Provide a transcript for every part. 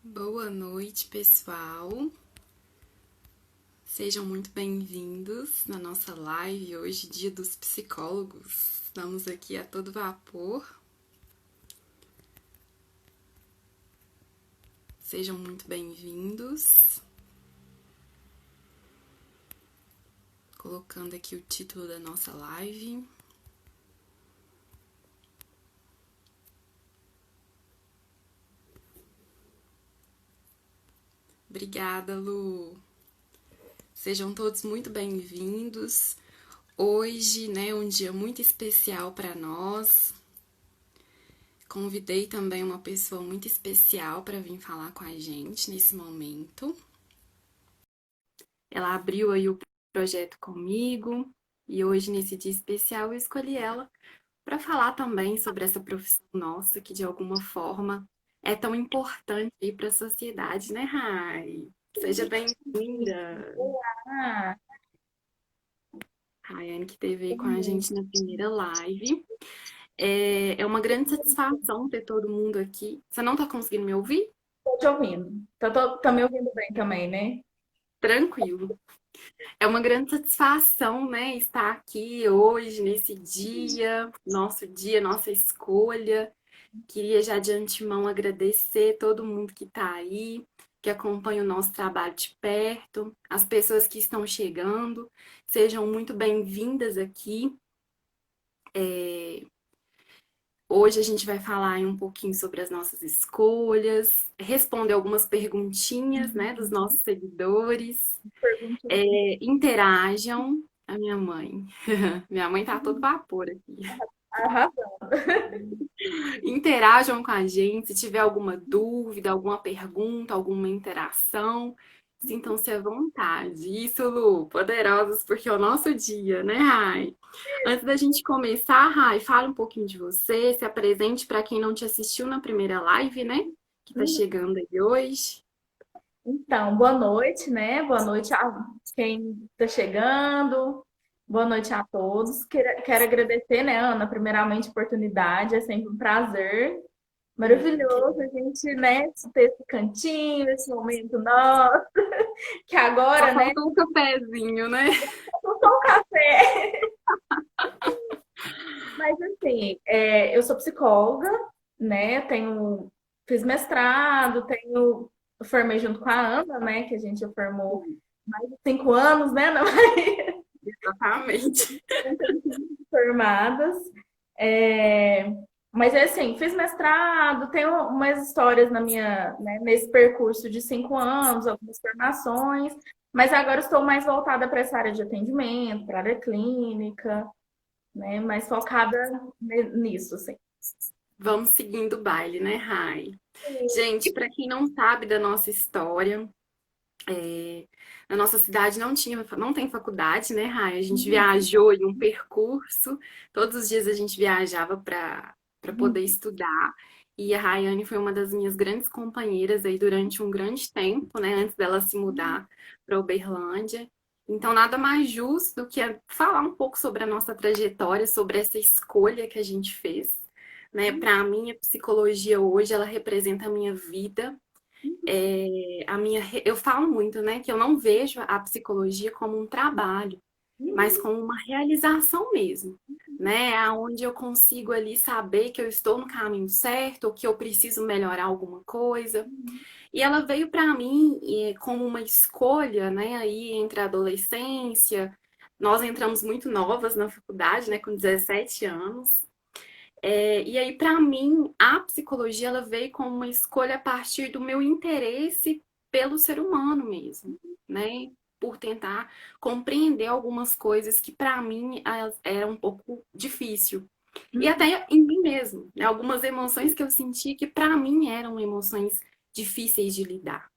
Boa noite, pessoal. Sejam muito bem-vindos na nossa live hoje, Dia dos Psicólogos. Estamos aqui a todo vapor. Sejam muito bem-vindos. Colocando aqui o título da nossa live. Obrigada, Lu. Sejam todos muito bem-vindos. Hoje, né, um dia muito especial para nós. Convidei também uma pessoa muito especial para vir falar com a gente nesse momento. Ela abriu aí o projeto comigo e hoje, nesse dia especial, eu escolhi ela para falar também sobre essa profissão nossa que, de alguma forma, é tão importante aí para a sociedade, né, Rai? Seja bem-vinda! Ah, Rayane, que esteve aí com a gente na primeira live. É uma grande satisfação ter todo mundo aqui. Você não está conseguindo me ouvir? tô te ouvindo. Tá me ouvindo bem também, né? Tranquilo. É uma grande satisfação, né, estar aqui hoje, nesse dia, nossa escolha. Queria já de antemão agradecer todo mundo que está aí, que acompanha o nosso trabalho de perto, as pessoas que estão chegando. Sejam muito bem-vindas aqui. Hoje a gente vai falar aí um pouquinho sobre as nossas escolhas, responder algumas perguntinhas, né, dos nossos seguidores. Pergunta. Interajam. A minha mãe. Minha mãe tá a todo vapor aqui. Arrasando. Interajam com a gente, se tiver alguma dúvida, alguma pergunta, alguma interação, sintam-se à vontade. Isso, Lu, poderosos, porque é o nosso dia, né, Rai? Antes da gente começar, Rai, fala um pouquinho de você, se apresente para quem não te assistiu na primeira live, né? Que tá chegando aí hoje. Então, boa noite, né? Boa noite a quem está chegando. Boa noite a todos. Quero agradecer, né, Ana, primeiramente a oportunidade. É sempre um prazer Que maravilhoso a gente, né, ter esse cantinho, esse momento nosso, que só agora, né, faltou um cafezinho, né? não só um café. Mas assim, eu sou psicóloga, né? Fiz mestrado, formei junto com a Ana, né? Que a gente já formou mais de 5 anos, né, Ana? Exatamente. Formadas. É, mas é assim, fiz mestrado, tenho umas histórias né, nesse percurso de 5 anos, algumas formações, mas agora estou mais voltada para essa área de atendimento, para a área clínica, né? Mais focada nisso, assim. Vamos seguindo o baile, né, Rai? Gente, para quem não sabe da nossa história, na nossa cidade não tem faculdade, né, Rai? A gente viajou em um percurso, todos os dias a gente viajava para poder estudar. E a Rayane foi uma das minhas grandes companheiras aí durante um grande tempo, né, antes dela se mudar para Uberlândia. Então, nada mais justo do que falar um pouco sobre a nossa trajetória, sobre essa escolha que a gente fez, né? Para mim, a psicologia hoje, ela representa a minha vida, eu falo muito, né, que eu não vejo a psicologia como um trabalho, mas como uma realização mesmo, né, aonde eu consigo ali saber que eu estou no caminho certo, ou que eu preciso melhorar alguma coisa. E ela veio para mim como uma escolha, né, aí entre a adolescência, nós entramos muito novas na faculdade, né, com 17 anos. E aí, para mim, a psicologia ela veio como uma escolha a partir do meu interesse pelo ser humano mesmo, né? Por tentar compreender algumas coisas que para mim era um pouco difícil. E até em mim mesmo, né? Algumas emoções que eu senti que para mim eram emoções difíceis de lidar.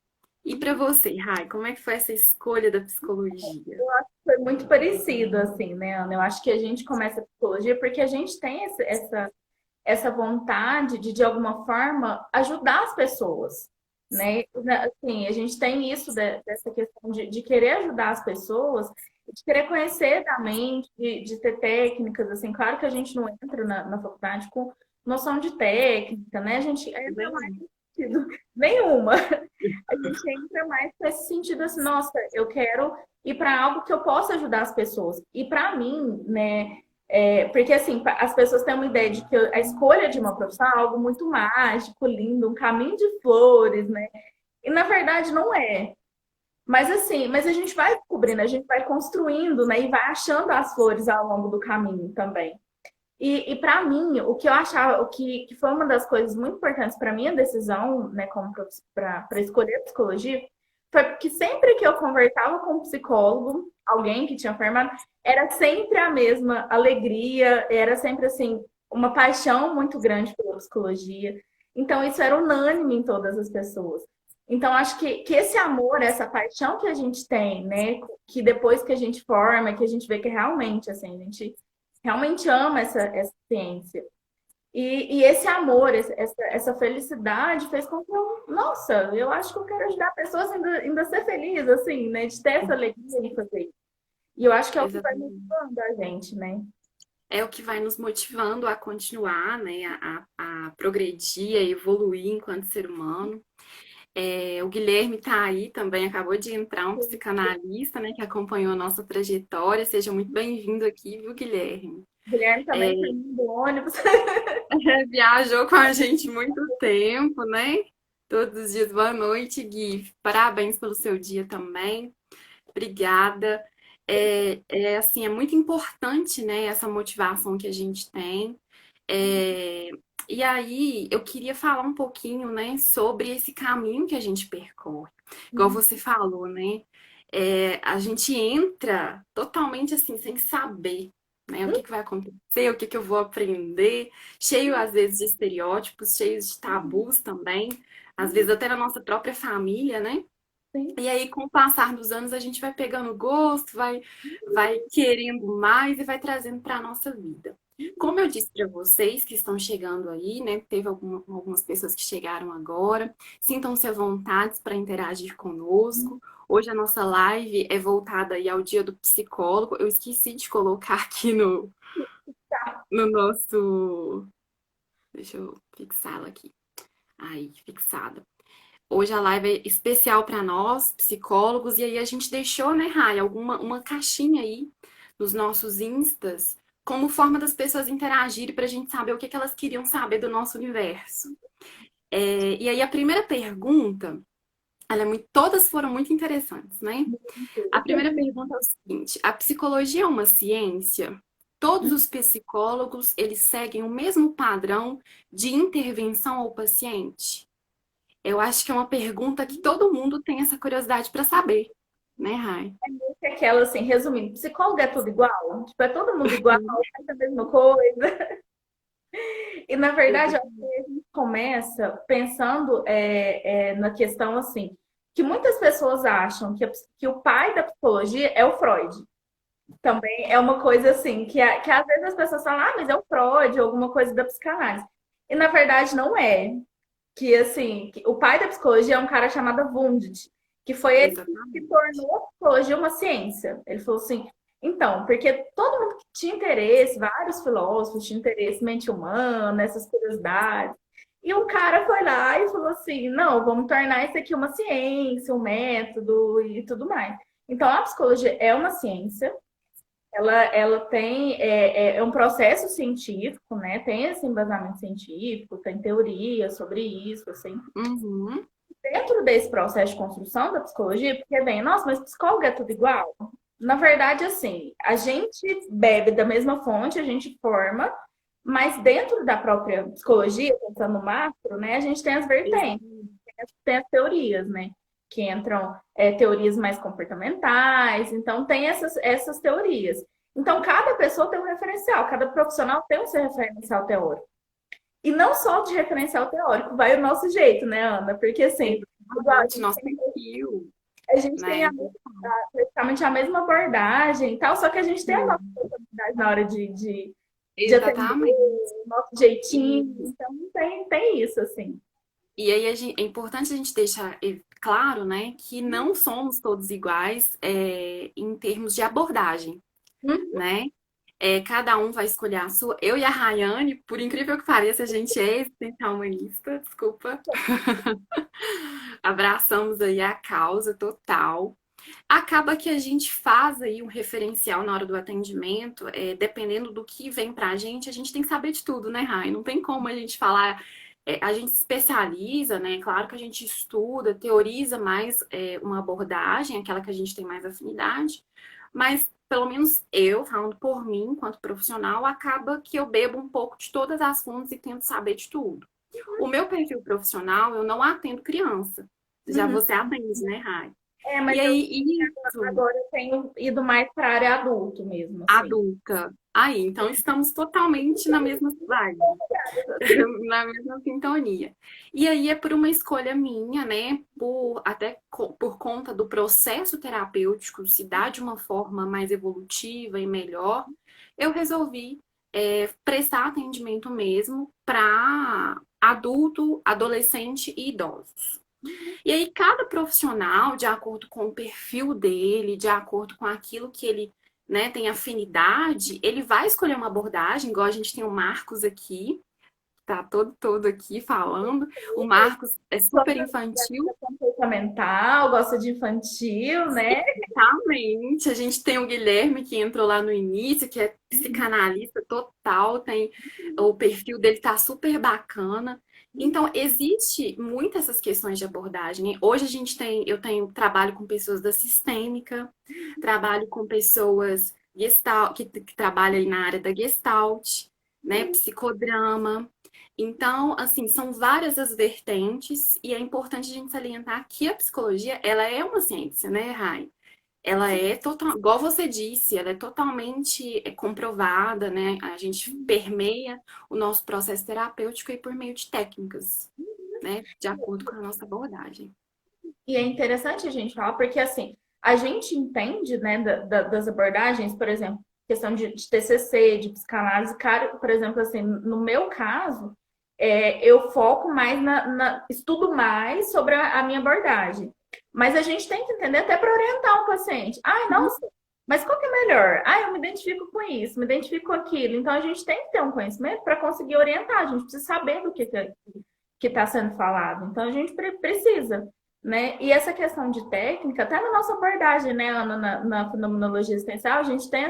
E para você, Rai, como é que foi essa escolha da psicologia? Foi muito parecido, assim, né, Ana? Eu acho que a gente começa a psicologia porque a gente tem essa vontade de alguma forma, ajudar as pessoas, né? Assim, a gente tem isso dessa questão de querer ajudar as pessoas, de querer conhecer da mente, de ter técnicas, assim. Claro que a gente não entra na faculdade com noção de técnica, né? A gente entra mais nenhuma. A gente entra mais nesse sentido assim, nossa, eu quero ir para algo que eu possa ajudar as pessoas. E para mim, né, porque assim, as pessoas têm uma ideia de que a escolha de uma profissão é algo muito mágico, lindo, um caminho de flores, né? E na verdade não é. Mas assim, mas a gente vai descobrindo, a gente vai construindo, né? E vai achando as flores ao longo do caminho também. E para mim, o que eu achava, que foi uma das coisas muito importantes para minha decisão, né, como para escolher psicologia, foi porque sempre que eu conversava com um psicólogo, alguém que tinha formado, era sempre a mesma alegria, era sempre assim, uma paixão muito grande pela psicologia. Então, isso era unânime em todas as pessoas. Então, acho que esse amor, essa paixão que a gente tem, né, que depois que a gente forma, que a gente vê que realmente, assim, a gente realmente ama essa ciência. E esse amor, essa felicidade fez com que eu, nossa, eu acho que eu quero ajudar pessoas ainda a ser feliz, assim, né? De ter essa alegria em fazer isso. E eu acho que é o que vai Exatamente. motivando a gente, né? É o que vai nos motivando a continuar, né, a progredir, a evoluir enquanto ser humano. O Guilherme está aí também, acabou de entrar um psicanalista, né, que acompanhou a nossa trajetória. Seja muito bem-vindo aqui, viu, Guilherme? O Guilherme É, também saindo do ônibus. viajou com a gente muito tempo, né? Todos os dias. Boa noite, Gui. Parabéns pelo seu dia também. Obrigada. Assim, é muito importante, né, essa motivação que a gente tem. É, e aí, eu queria falar um pouquinho, né, sobre esse caminho que a gente percorre. Igual você falou, né? A gente entra totalmente assim, sem saber, né, o que que vai acontecer, o que que eu vou aprender, cheio às vezes de estereótipos, cheios de tabus também, às vezes até na nossa própria família, né? Sim. E aí, com o passar dos anos, a gente vai pegando gosto, vai querendo mais e vai trazendo para a nossa vida. Como eu disse para vocês que estão chegando aí, né? Teve algumas pessoas que chegaram agora. Sintam-se à vontade para interagir conosco. Hoje a nossa live é voltada aí ao Dia do Psicólogo. Eu esqueci de colocar aqui no nosso. Deixa eu fixá-la aqui. Aí, fixada. Hoje a live é especial para nós, psicólogos, e aí a gente deixou, né, Rai, uma caixinha aí nos nossos instas, como forma das pessoas interagirem para a gente saber o que que elas queriam saber do nosso universo. E aí a primeira pergunta, todas foram muito interessantes, né? A primeira pergunta é o seguinte: a psicologia é uma ciência? Todos os psicólogos, eles seguem o mesmo padrão de intervenção ao paciente? Eu acho que é uma pergunta que todo mundo tem essa curiosidade para saber, né, Rai? É aquela, assim, resumindo, psicólogo é tudo igual? Tipo, é todo mundo igual, faz a mesma coisa. E, na verdade, eu acho que a gente começa pensando na questão, assim, que muitas pessoas acham que o pai da psicologia é o Freud. Também é uma coisa, assim, que às vezes as pessoas falam, ah, mas é o Freud, ou alguma coisa da psicanálise. E, na verdade, não é. Que, assim, o pai da psicologia é um cara chamado Wundt, que foi ele que Exatamente. tornou a psicologia uma ciência. Ele falou assim, então, porque todo mundo que tinha interesse, vários filósofos tinham interesse em mente humana, essas curiosidades. E o cara foi lá e falou assim, não, vamos tornar isso aqui uma ciência, um método e tudo mais. Então, a psicologia é uma ciência, ela tem um processo científico, né? Tem esse embasamento científico, tem teoria sobre isso, assim. Uhum. Dentro desse processo de construção da psicologia, porque bem, nossa, mas psicólogo é tudo igual? Na verdade, assim, a gente bebe da mesma fonte, a gente forma, mas dentro da própria psicologia, pensando no macro, né, a gente tem as vertentes, Exatamente. tem as teorias, né? Que entram teorias mais comportamentais, então tem essas teorias. Então, cada pessoa tem um referencial, cada profissional tem o seu referencial teórico. E não só de referencial teórico, vai o nosso jeito, né, Ana? Porque assim, igual Exatamente. Nosso perfil, a gente tem né? praticamente a mesma abordagem e tal, só que a gente tem a nossa Sim. personalidade na hora de atender, Exatamente. o nosso jeitinho. Isso. Então, tem isso, assim. E aí é importante a gente deixar claro, né, que não somos todos iguais em termos de abordagem, Hum? né? Cada um vai escolher a sua. Eu e a Rayane, por incrível que pareça, a gente é existencial humanista, desculpa. abraçamos aí a causa total. Acaba que a gente faz aí um referencial na hora do atendimento, dependendo do que vem pra gente, a gente tem que saber de tudo, né, Rai? Não tem como a gente falar, a gente se especializa, né? Claro que a gente estuda, teoriza mais uma abordagem, aquela que a gente tem mais afinidade, mas pelo menos eu, falando por mim, enquanto profissional, acaba que eu bebo um pouco de todas as fontes e tento saber de tudo. O meu perfil profissional, eu não atendo criança. Já Uhum. você atende, né, Rai? Mas E aí, isso, agora eu tenho ido mais para a área adulto mesmo, assim. adulta. Aí, então estamos totalmente na mesma vibe, na mesma sintonia. E aí é por uma escolha minha, né? Por conta do processo terapêutico se dar de uma forma mais evolutiva e melhor, eu resolvi prestar atendimento mesmo para adulto, adolescente e idosos. E aí, cada profissional, de acordo com o perfil dele, de acordo com aquilo que ele, né, tem afinidade, ele vai escolher uma abordagem, igual a gente tem o Marcos aqui, tá todo aqui falando. O Marcos é super infantil. Comportamental, gosta de infantil, né? Exatamente. A gente tem o Guilherme que entrou lá no início, que é psicanalista total, tem o perfil dele tá super bacana. Então, existe muitas essas questões de abordagem, né? Hoje eu tenho trabalho com pessoas da sistêmica, trabalho com pessoas que trabalham aí na área da Gestalt, né? Psicodrama. Então, assim, são várias as vertentes e é importante a gente salientar que a psicologia, ela é uma ciência, né, Rai? Ela é total, igual você disse, ela é totalmente comprovada, né? A gente permeia o nosso processo terapêutico aí por meio de técnicas, né? De acordo com a nossa abordagem. E é interessante a gente falar, porque assim, a gente entende, né, das abordagens, por exemplo, questão de TCC, de psicanálise, cara, por exemplo, assim, no meu caso, eu foco mais estudo mais sobre a minha abordagem. Mas a gente tem que entender até para orientar o paciente. Ai, Uhum. nossa, mas qual que é melhor? Ah, eu me identifico com isso, me identifico com aquilo. Então a gente tem que ter um conhecimento para conseguir orientar. A gente precisa saber do que está sendo falado. Então a gente precisa, né? E essa questão de técnica, até na nossa abordagem, né, Ana, na fenomenologia existencial, a gente tem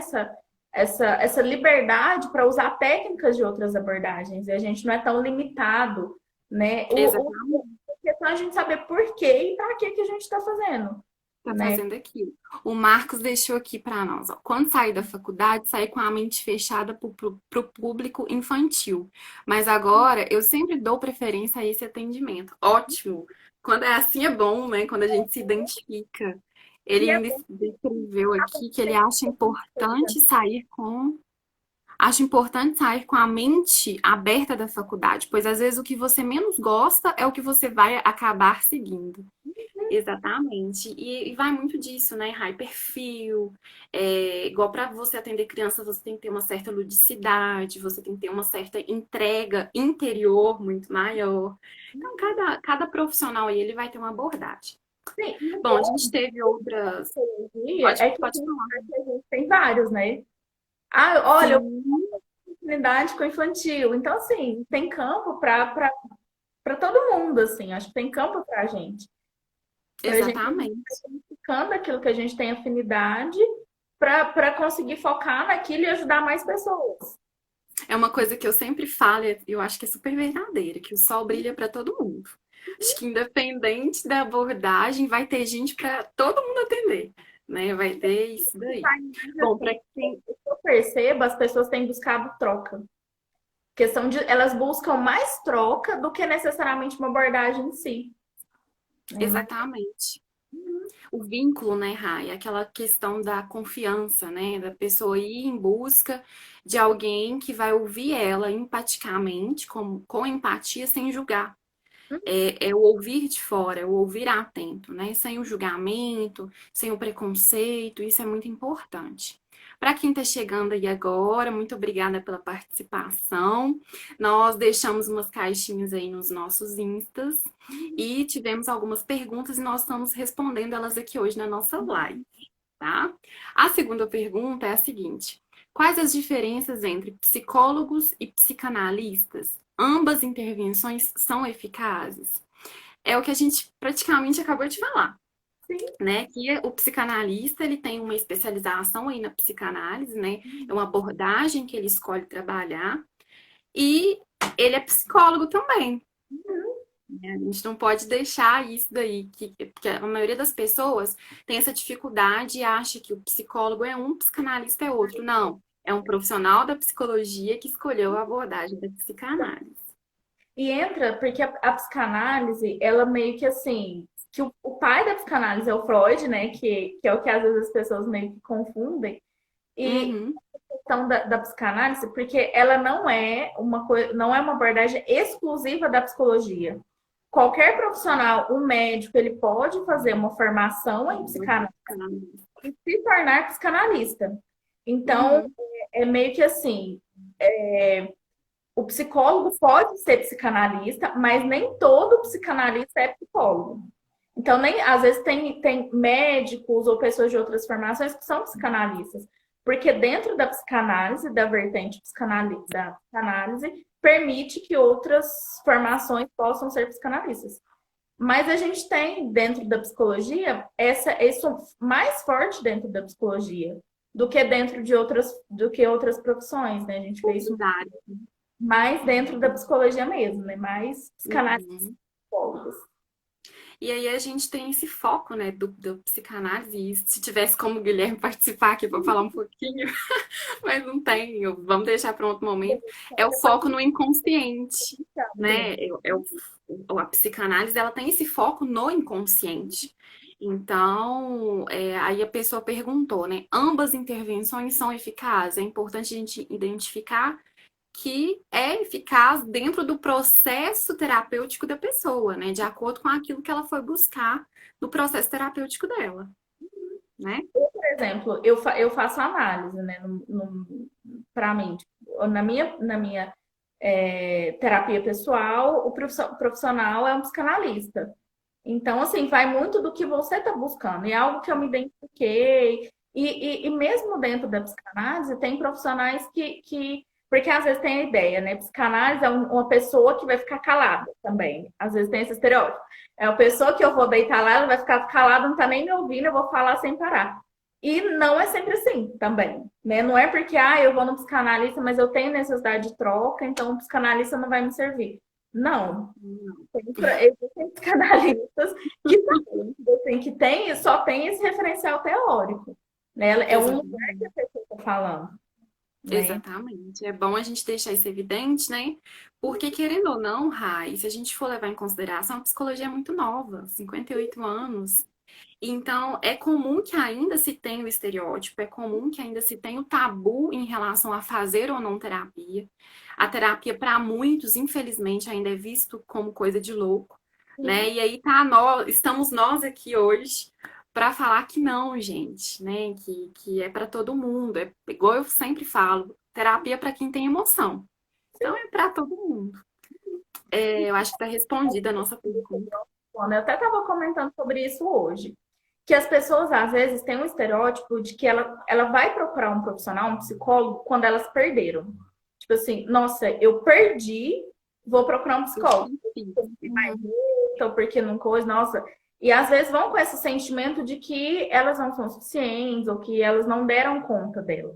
essa liberdade para usar técnicas de outras abordagens, e a gente não é tão limitado, né? Exatamente. A questão é a gente saber por quê e para que a gente está fazendo, Tá né? fazendo aquilo. O Marcos deixou aqui para nós, ó. Quando sair da faculdade, sair com a mente fechada para o público infantil. Mas agora eu sempre dou preferência a esse atendimento. Ótimo! Quando é assim é bom, né? Quando a gente se identifica. Ele E é ainda escreveu aqui que ele acha importante sair com. Acho importante sair com a mente aberta da faculdade, pois às vezes o que você menos gosta é o que você vai acabar seguindo. Exatamente. E vai muito disso, né? High perfil. Igual para você atender criança, você tem que ter uma certa ludicidade, você tem que ter uma certa entrega interior muito maior. Então, cada profissional aí, ele vai ter uma abordagem. sim, e o Bom, a bom gente teve outras. da psicologia Pode, é que pode falar. a gente tem vários, né? Ah, olha, eu Sim, tenho afinidade com infantil. Então, assim, tem campo para todo mundo, assim. Acho que tem campo para a gente. Para a gente exatamente. ficando aquilo que a gente tem afinidade para conseguir focar naquilo e ajudar mais pessoas. É uma coisa que eu sempre falo, e eu acho que é super verdadeira, que o sol brilha para todo mundo. Acho que independente da abordagem, vai ter gente para todo mundo atender, né? Vai ter isso daí. Mas, Bom, assim, para quem o que eu percebo, as pessoas têm buscado troca. Questão de elas buscam mais troca do que necessariamente uma abordagem em si. Né? Mas, exatamente. O vínculo, né, Rai? Aquela questão da confiança, né? Da pessoa ir em busca de alguém que vai ouvir ela empaticamente, com empatia, sem julgar. É o ouvir de fora, é o ouvir atento, né? Sem o julgamento, sem o preconceito, isso é muito importante. Para quem está chegando aí agora, muito obrigada pela participação. Nós deixamos umas caixinhas aí nos nossos instas e tivemos algumas perguntas e nós estamos respondendo elas aqui hoje na nossa live, tá? A segunda pergunta é a seguinte: quais as diferenças entre psicólogos e psicanalistas? Ambas intervenções são eficazes? é o que a gente praticamente acabou de falar, Sim. né? Que o psicanalista, ele tem uma especialização aí na psicanálise, né? É uma abordagem que ele escolhe trabalhar e ele é psicólogo também. Né? A gente não pode deixar isso daí, porque a maioria das pessoas tem essa dificuldade e acha que o psicólogo é um, o psicanalista é outro. Não, é um profissional da psicologia que escolheu a abordagem da psicanálise. E entra porque a psicanálise, ela meio que assim, que o pai da psicanálise é o Freud, né? Que é o que às vezes as pessoas meio que confundem. E Uhum, a questão da psicanálise, porque ela não é uma coisa, não é uma abordagem exclusiva da psicologia. Qualquer profissional, um médico, ele pode fazer uma formação em psicanálise psicanálise. e se tornar psicanalista. Então, Uhum, é meio que assim, o psicólogo pode ser psicanalista, mas nem todo psicanalista é psicólogo. Então, nem, às vezes tem médicos ou pessoas de outras formações que são psicanalistas. Porque dentro da psicanálise, da vertente da psicanálise, permite que outras formações possam ser psicanalistas. Mas a gente tem dentro da psicologia isso mais forte dentro da psicologia do que dentro de outras profissões, né? A gente vê isso verdade. mais dentro da psicologia mesmo, né? Mais psicanalistas. Uhum. E aí a gente tem esse foco, né, do psicanálise. E se tivesse como o Guilherme participar aqui para falar um pouquinho, mas não tem, vamos deixar para um outro momento. É o foco no inconsciente, né? A psicanálise, ela tem esse foco no inconsciente. Então, aí a pessoa perguntou, né? Ambas intervenções são eficazes. É importante a gente identificar que é eficaz dentro do processo terapêutico da pessoa, né? De acordo com aquilo que ela foi buscar no processo terapêutico dela, né? Por exemplo, eu faço análise, né? Para mim, tipo, na minha terapia pessoal, o profissional é um psicanalista. Então, assim, vai muito do que você está buscando. E é algo que eu me identifiquei. E mesmo dentro da psicanálise, tem profissionais que. Porque às vezes tem a ideia, né? Psicanálise é uma pessoa que vai ficar calada também. Às vezes tem esse estereótipo. É uma pessoa que eu vou deitar lá, ela vai ficar calada, não tá nem me ouvindo, eu vou falar sem parar. E não é sempre assim também, né? Não é porque, eu vou no psicanalista, mas eu tenho necessidade de troca, então o psicanalista não vai me servir. Não, existem psicanalistas que assim, só tem esse referencial teórico, né? É um lugar que a Exatamente. pessoa está falando, né? Exatamente. É bom a gente deixar isso evidente, né? Porque, querendo ou não, Rai, se a gente for levar em consideração, a psicologia é muito nova, 58 anos. Então, é comum que ainda se tenha o estereótipo, é comum que ainda se tenha o tabu em relação a fazer ou não terapia. A terapia, para muitos, infelizmente, ainda é visto como coisa de louco, Sim. né? E aí tá estamos nós aqui hoje para falar que não, gente, né? Que é para todo mundo. É igual eu sempre falo, terapia é para quem tem emoção. Então é para todo mundo. Eu acho que está respondida a nossa pergunta. Bom, eu até estava comentando sobre isso hoje. Que as pessoas, às vezes, têm um estereótipo de que ela vai procurar um profissional, um psicólogo, quando elas perderam. Tipo assim, nossa, eu perdi, vou procurar um psicólogo. Uhum. Então, porque não coisa, nossa. E às vezes vão com esse sentimento de que elas não são suficientes ou que elas não deram conta dela.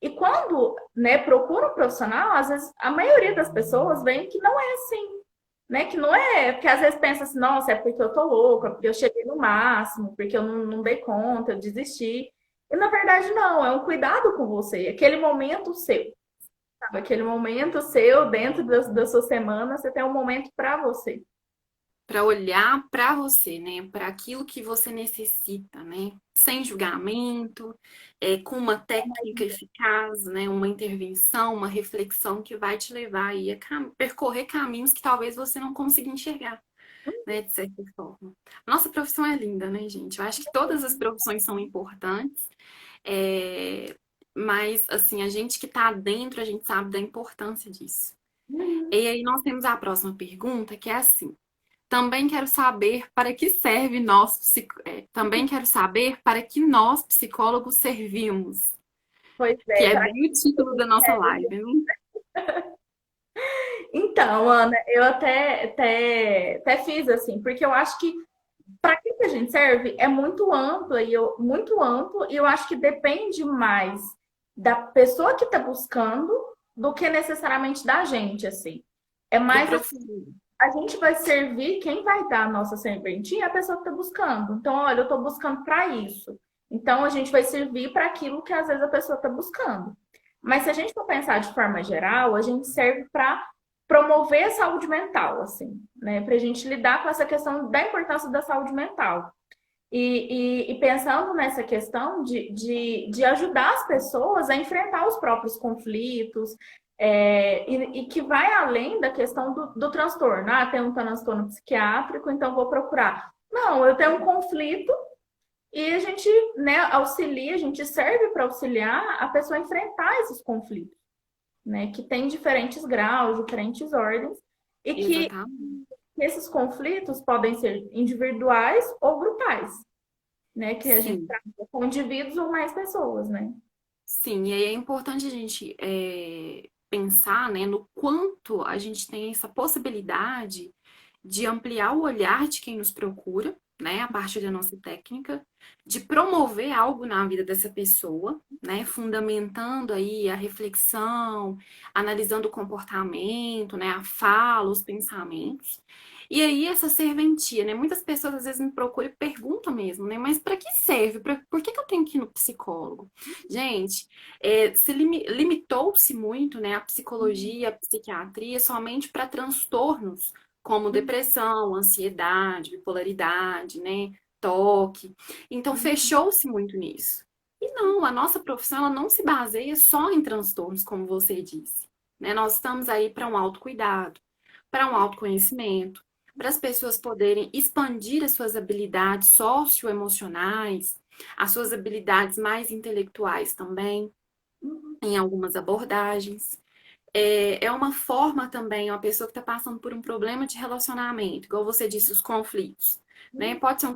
E quando, né, procura um profissional, às vezes a maioria das pessoas vem que não é assim, né? Que não é, porque às vezes pensa assim, nossa, é porque eu tô louca, porque eu cheguei no máximo, porque eu não dei conta, eu desisti. E na verdade não, é um cuidado com você, aquele momento seu, sabe? Aquele momento seu dentro da sua semana, você tem um momento para você. Para olhar para você, né? Para aquilo que você necessita, né? Sem julgamento, com uma técnica eficaz, né? Uma intervenção, uma reflexão que vai te levar aí a percorrer caminhos que talvez você não consiga enxergar, né? De certa forma. Nossa profissão é linda, né, gente? Eu acho que todas as profissões são importantes, é, mas assim, a gente que está dentro, a gente sabe da importância disso. E aí nós temos a próxima pergunta, que é assim. Também quero saber para que serve também quero saber para que nós, psicólogos, servimos. Pois Que é, é para bem o título da nossa live, né? Então, Ana, eu até fiz assim, porque eu acho que para que a gente serve é muito amplo e eu acho que depende mais da pessoa que está buscando do que necessariamente da gente, assim. É Do mais assim, profundo. a gente vai servir, quem vai dar a nossa serventia é a pessoa que está buscando. Então, olha, eu estou buscando para isso. Então, a gente vai servir para aquilo que às vezes a pessoa está buscando. Mas se a gente for pensar de forma geral, a gente serve para promover a saúde mental, assim, né? Para a gente lidar com essa questão da importância da saúde mental. E pensando nessa questão de ajudar as pessoas a enfrentar os próprios conflitos, e que vai além da questão do transtorno. Ah, tem um transtorno psiquiátrico, então vou procurar. Não, eu tenho um conflito e a gente, né, auxilia, a gente serve para auxiliar a pessoa a enfrentar esses conflitos, né, que tem diferentes graus, diferentes ordens, e que Exatamente. esses conflitos podem ser individuais ou grupais, né? Que a gente Sim. trabalha com indivíduos ou mais pessoas, né? Sim, e aí é importante a gente pensar, né, no quanto a gente tem essa possibilidade de ampliar o olhar de quem nos procura, né, a partir da nossa técnica, de promover algo na vida dessa pessoa, né, fundamentando aí a reflexão, analisando o comportamento, né, a fala, os pensamentos. E aí essa serventia, né? Muitas pessoas às vezes me procuram e perguntam mesmo, né? Mas para que serve? Por que que eu tenho que ir no psicólogo? Gente, limitou-se muito, né, a psicologia, e a psiquiatria somente para transtornos como depressão, ansiedade, bipolaridade, né, toque. Então fechou-se muito nisso. E não, a nossa profissão ela não se baseia só em transtornos, como você disse, né? Nós estamos aí para um autocuidado, para um autoconhecimento, para as pessoas poderem expandir as suas habilidades socioemocionais, as suas habilidades mais intelectuais também, em algumas abordagens. É uma forma também, uma pessoa que está passando por um problema de relacionamento, igual você disse, os conflitos, né? Pode ser um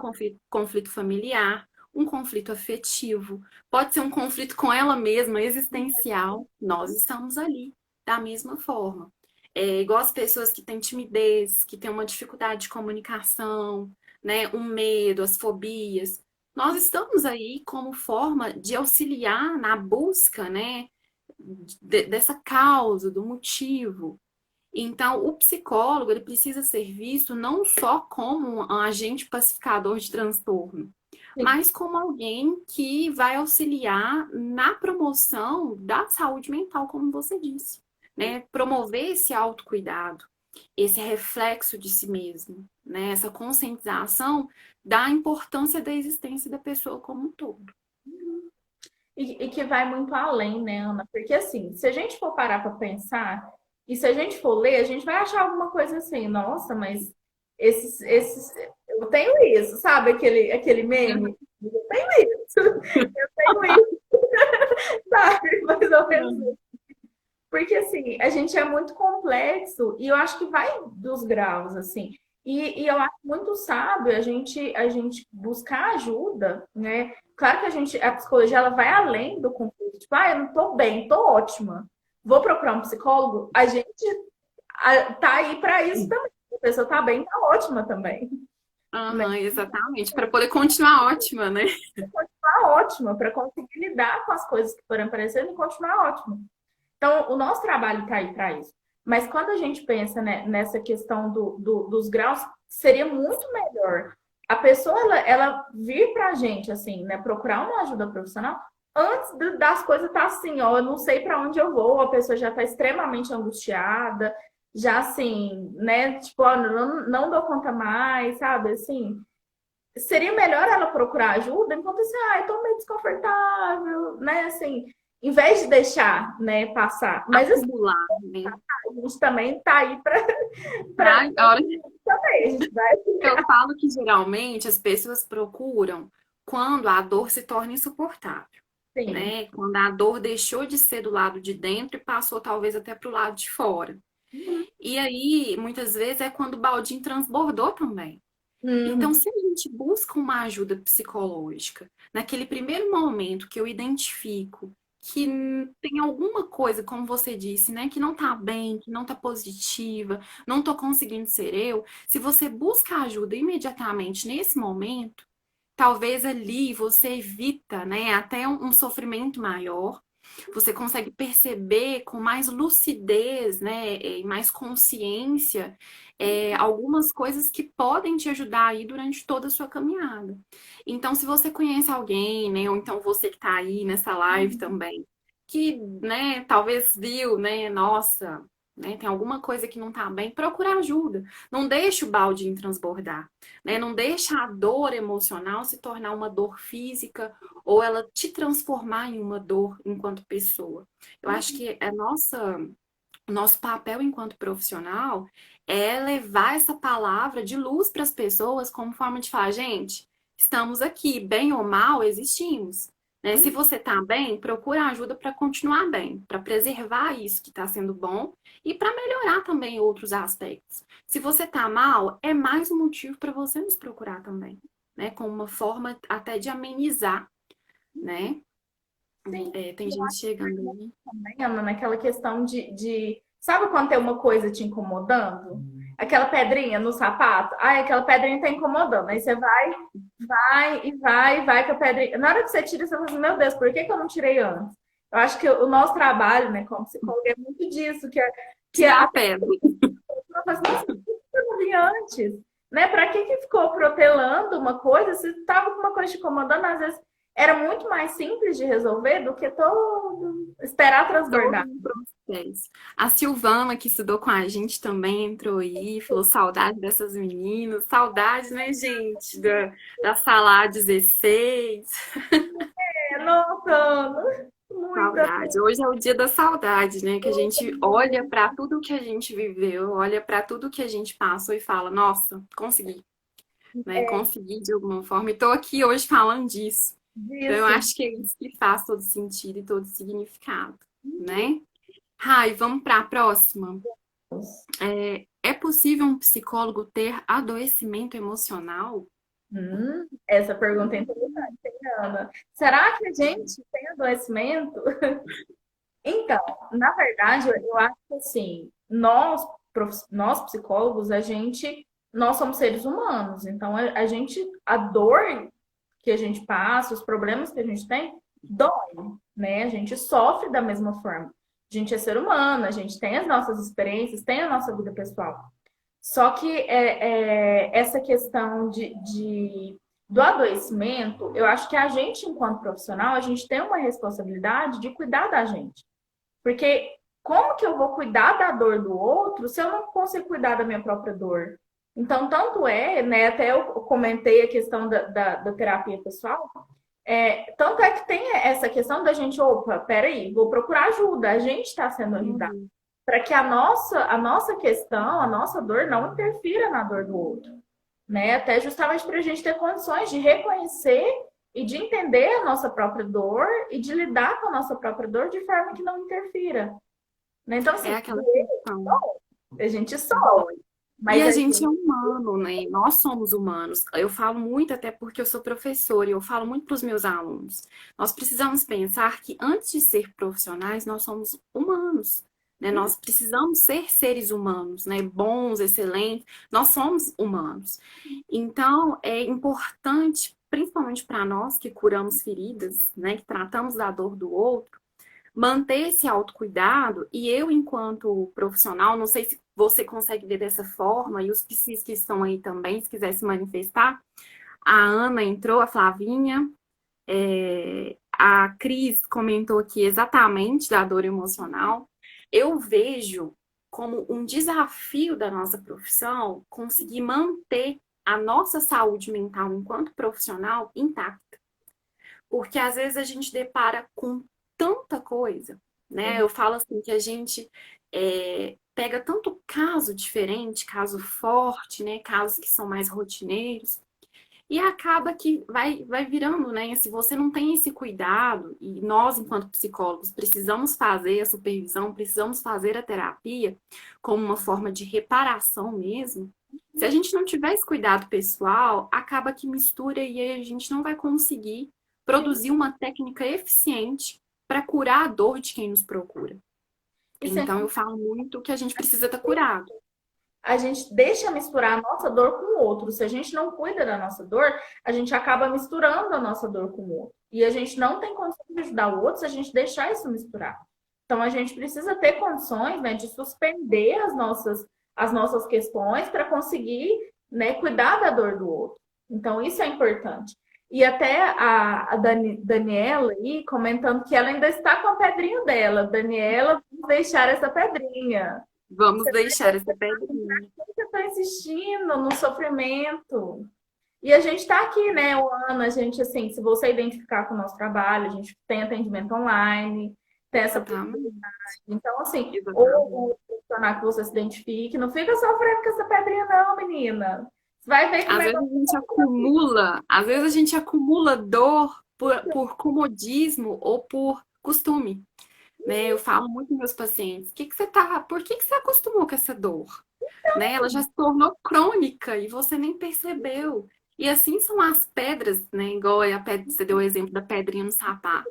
conflito familiar, um conflito afetivo, pode ser um conflito com ela mesma, existencial. Nós estamos ali da mesma forma. É igual as pessoas que têm timidez, que têm uma dificuldade de comunicação, né? Um medo, as fobias. Nós estamos aí como forma de auxiliar na busca, né? Dessa causa, do motivo. Então, o psicólogo ele precisa ser visto não só como um agente pacificador de transtorno, Sim. mas como alguém que vai auxiliar na promoção da saúde mental, como você disse, né? Promover esse autocuidado, esse reflexo de si mesmo, né? Essa conscientização da importância da existência da pessoa como um todo. E que vai muito além, né, Ana? Porque assim, se a gente for parar para pensar, e se a gente for ler, a gente vai achar alguma coisa assim, nossa, mas eu tenho isso, sabe? Aquele meme? Eu tenho isso, eu tenho isso, sabe? Mais ou menos. Porque assim, a gente é muito complexo e eu acho que vai dos graus, assim. E eu acho muito sábio a gente buscar ajuda, né? Claro que a psicologia ela vai além do conflito. Tipo, eu não tô bem, tô ótima. Vou procurar um psicólogo. A gente tá aí para isso também. A pessoa tá bem, tá ótima também, né? Aham, exatamente, para poder continuar ótima, né? Tá ótima para conseguir lidar com as coisas que forem aparecendo e continuar ótima. Então, o nosso trabalho está aí para isso. Mas quando a gente pensa, né, nessa questão dos graus, seria muito melhor a pessoa ela vir para a gente, assim, né, procurar uma ajuda profissional antes das coisas estar assim, ó, eu não sei para onde eu vou, a pessoa já está extremamente angustiada, já assim, né, tipo, ó, não dou conta mais, sabe, assim. Seria melhor ela procurar ajuda enquanto assim, eu tô meio desconfortável, né, assim, em vez de deixar, né, passar. Mas assim, Acumular, né? a gente também tá aí para Tá? A hora também, a gente vai eu falo que geralmente as pessoas procuram quando a dor se torna insuportável, sim. né? Quando a dor deixou de ser do lado de dentro e passou talvez até para o lado de fora. E aí, muitas vezes, é quando o baldinho transbordou também. Então, Uhum. se a gente busca uma ajuda psicológica, naquele primeiro momento que eu identifico que tem alguma coisa, como você disse, né, que não tá bem, que não tá positiva, não tô conseguindo ser eu, se você busca ajuda imediatamente nesse momento, talvez ali você evita, né, até um sofrimento maior. Você consegue perceber com mais lucidez, né, e mais consciência, algumas coisas que podem te ajudar aí durante toda a sua caminhada. Então, se você conhece alguém, né, ou então você que está aí nessa live também, que, né, talvez viu, né, nossa, né, tem alguma coisa que não está bem, procura ajuda. Não deixe o balde transbordar, né? Não deixa a dor emocional se tornar uma dor física ou ela te transformar em uma dor enquanto pessoa. Eu acho que o nosso papel enquanto profissional é levar essa palavra de luz para as pessoas como forma de falar, gente, estamos aqui, bem ou mal, existimos. Né? Se você está bem, procura ajuda para continuar bem, para preservar isso que está sendo bom e para melhorar também outros aspectos. Se você está mal, é mais um motivo para você nos procurar também, né? Como uma forma até de amenizar, né? Sim, Tem eu gente acho chegando aí. também, Ana, naquela questão sabe quando tem uma coisa te incomodando? Aquela pedrinha no sapato. Ai, aquela pedrinha tá incomodando. Aí você vai com a pedrinha. Na hora que você tira, você fala assim, meu Deus, por que que eu não tirei antes? Eu acho que o nosso trabalho, né, como psicólogo, é muito disso, que Tirar a a pedra. pessoa fala assim, nossa, por que eu não vi antes? Né? Pra que que ficou protelando uma coisa? Se tava com uma coisa te incomodando, às vezes era muito mais simples de resolver do que todo esperar Todo transbordar. um processo. A Silvana, que estudou com a gente, também entrou aí, falou saudade dessas meninas, saudade, né, gente, da sala A16, É, nossa, Ana, muita. saudade. Hoje é o dia da saudade, né, que a gente olha para tudo que a gente viveu, olha para tudo que a gente passou e fala, nossa, consegui, né, consegui de alguma forma, e tô aqui hoje falando disso. Então, eu Disso. acho que é isso que faz todo sentido e todo significado, né? Rai, vamos para a próxima. É possível um psicólogo ter adoecimento emocional? Essa pergunta é interessante, hein, Ana? Será que a gente tem adoecimento? Então, na verdade, eu acho que assim, nós psicólogos, nós somos seres humanos. Então, a dor que a gente passa, os problemas que a gente tem, dói, né? A gente sofre da mesma forma. A gente é ser humano, a gente tem as nossas experiências, tem a nossa vida pessoal. Só que essa questão do adoecimento, eu acho que a gente, enquanto profissional, a gente tem uma responsabilidade de cuidar da gente. Porque como que eu vou cuidar da dor do outro se eu não consigo cuidar da minha própria dor? Então, tanto é, né? Até eu comentei a questão da terapia pessoal. Tanto é que tem essa questão da gente, opa, peraí, vou procurar ajuda, a gente está sendo ajudado. Uhum. Para que a nossa questão, a nossa dor não interfira na dor do outro. Né? Até justamente para a gente ter condições de reconhecer e de entender a nossa própria dor e de lidar com a nossa própria dor de forma que não interfira. Né? Então, É assim, aquela questão. a gente sofre, E mas a a gente é gente. humano, né? Nós somos humanos. Eu falo muito, até porque eu sou professora, e eu falo muito para os meus alunos. Nós precisamos pensar que antes de ser profissionais, nós somos humanos. Né? Nós precisamos ser seres humanos, né? Bons, excelentes. Nós somos humanos. Então, é importante, principalmente para nós que curamos feridas, né? Que tratamos da dor do outro, manter esse autocuidado, e eu, enquanto profissional, não sei se você consegue ver dessa forma, e os psis que estão aí também, se quiser se manifestar, a Ana entrou, a Flavinha, a Cris comentou aqui exatamente da dor emocional. Eu vejo como um desafio da nossa profissão conseguir manter a nossa saúde mental enquanto profissional intacta. Porque às vezes a gente depara com tanta coisa, né? Eu falo assim que a gente pega tanto caso diferente, caso forte, né? Casos que são mais rotineiros, e acaba que vai virando, né? Se você não tem esse cuidado, e nós, enquanto psicólogos, precisamos fazer a supervisão, precisamos fazer a terapia como uma forma de reparação mesmo. Se a gente não tiver esse cuidado pessoal, acaba que mistura e aí a gente não vai conseguir produzir uma técnica eficiente para curar a dor de quem nos procura. Isso é Então, eu falo muito que a gente precisa estar curado. a gente deixa misturar a nossa dor com o outro. Se a gente não cuida da nossa dor, a gente acaba misturando a nossa dor com o outro. E a gente não tem condição de ajudar o outro se a gente deixar isso misturar. Então a gente precisa ter condições, né, de suspender as nossas questões para conseguir, né, cuidar da dor do outro. Então isso é importante. E até a Daniela aí comentando que ela ainda está com a pedrinha dela. Daniela, vamos deixar essa pedrinha. Vamos deixar essa pedrinha. Você está insistindo no sofrimento. E a gente está aqui, né, o Ana, a gente, assim, se você identificar com o nosso trabalho, a gente tem atendimento online, tem essa possibilidade. Exatamente. Então, assim, ou Exatamente. o profissional que você se identifique, não fica sofrendo com essa pedrinha, não, menina. Você vai ver como Às é vezes a gente acumula, às vezes a gente acumula dor por comodismo ou por costume, né? Eu falo muito com meus pacientes, por que que você acostumou com essa dor? Né? Ela já se tornou crônica e você nem percebeu. E assim são as pedras, né? Igual a pedra, você deu o exemplo da pedrinha no sapato.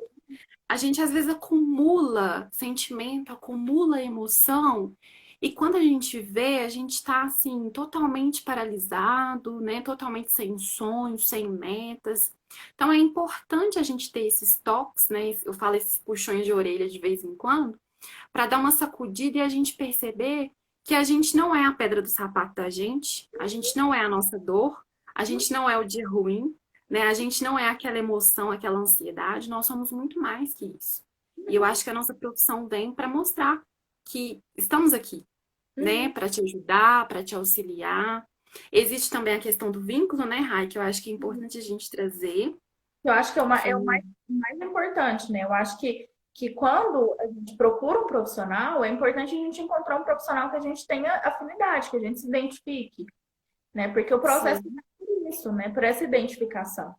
A gente às vezes acumula sentimento, acumula emoção, e quando a gente vê, a gente tá assim, totalmente paralisado, né? Totalmente sem sonhos, sem metas. Então é importante a gente ter esses toques, né? Eu falo esses puxões de orelha de vez em quando, para dar uma sacudida e a gente perceber que a gente não é a pedra do sapato da gente, a gente não é a nossa dor, a gente não é o dia ruim, né? A gente não é aquela emoção, aquela ansiedade, nós somos muito mais que isso. E eu acho que a nossa profissão vem para mostrar que estamos aqui, né? Uhum. Para te ajudar, para te auxiliar. Existe também a questão do vínculo, né, Rai, que eu acho que é importante a gente trazer. Eu acho que Que é mais importante, né? Eu acho que quando a gente procura um profissional, é importante a gente encontrar um profissional que a gente tenha afinidade, que a gente se identifique, né? Porque o processo sim, é por isso, né? Por essa identificação.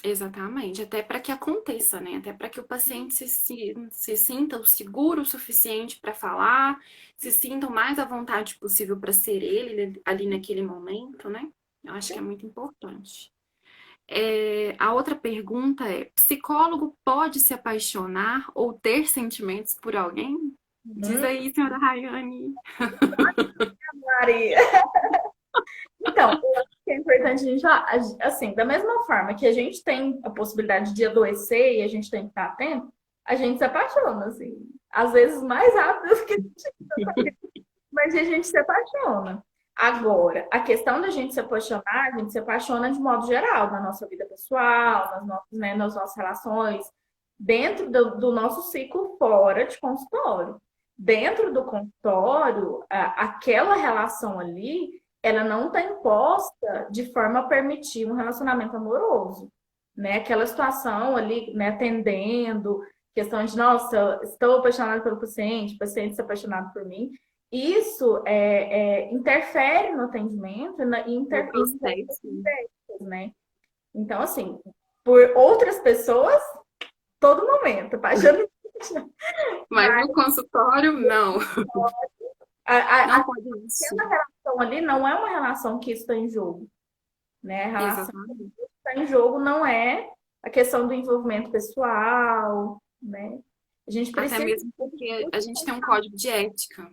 exatamente, até para que aconteça, né? Até para que o paciente se sinta seguro o suficiente para falar, se sinta o mais à vontade possível para ser ele ali naquele momento, né? Eu acho que é muito importante. A outra pergunta é: psicólogo pode se apaixonar ou ter sentimentos por alguém? Diz Uhum. aí, senhora Rayane. Maria. Então, eu acho que é importante a gente falar, assim, da mesma forma que a gente tem a possibilidade de adoecer e a gente tem que estar atento, a gente se apaixona, assim, às vezes mais rápido do que a gente, mas a gente se apaixona. Agora, a questão da gente se apaixonar, a gente se apaixona de modo geral, na nossa vida pessoal, nas nossas relações, dentro do nosso ciclo fora de consultório. Dentro do consultório, aquela relação ali, ela não está imposta de forma a permitir um relacionamento amoroso, né? Aquela situação ali, né, atendendo, questão de, nossa, estou apaixonado pelo paciente, o paciente está apaixonado por mim. Isso interfere no atendimento e No interfere processo. né? Então, assim, por outras pessoas, todo momento, apaixonante. Mas Mas no consultório, não. Não pode aquela existir. relação ali não é uma relação que está em jogo, né? A relação Exatamente. que está em jogo não é a questão do envolvimento pessoal, né? A gente Até precisa. mesmo porque a gente tem um código de ética.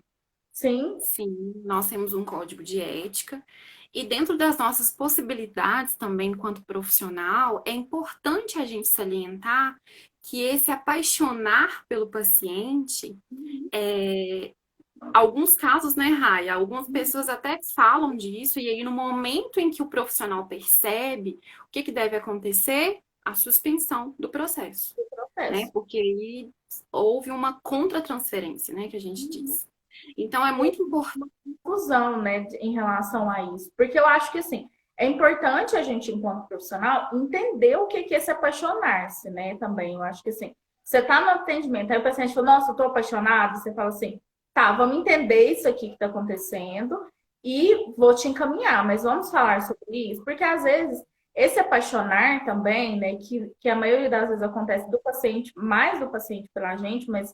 Sim, Sim, nós temos um código de ética. E dentro das nossas possibilidades também, enquanto profissional, é importante a gente salientar que esse apaixonar pelo paciente, é, alguns casos, né, Raia? Algumas pessoas até falam disso, e aí no momento em que o profissional percebe, o que que deve acontecer? A suspensão do processo, né? processo. Porque aí houve uma contratransferência, né, que a gente diz. Então é muito importante. Conclusão, né, em relação a isso. Porque eu acho que, assim, é importante a gente, enquanto profissional, entender o que é se apaixonar-se, né, também. Eu acho que, assim, você tá no atendimento, aí o paciente fala, nossa, eu tô apaixonado, você fala assim, tá, vamos entender isso aqui que tá acontecendo e vou te encaminhar, mas vamos falar sobre isso, porque às vezes esse apaixonar também, né, que a maioria das vezes acontece do paciente, mais do paciente pela gente, mas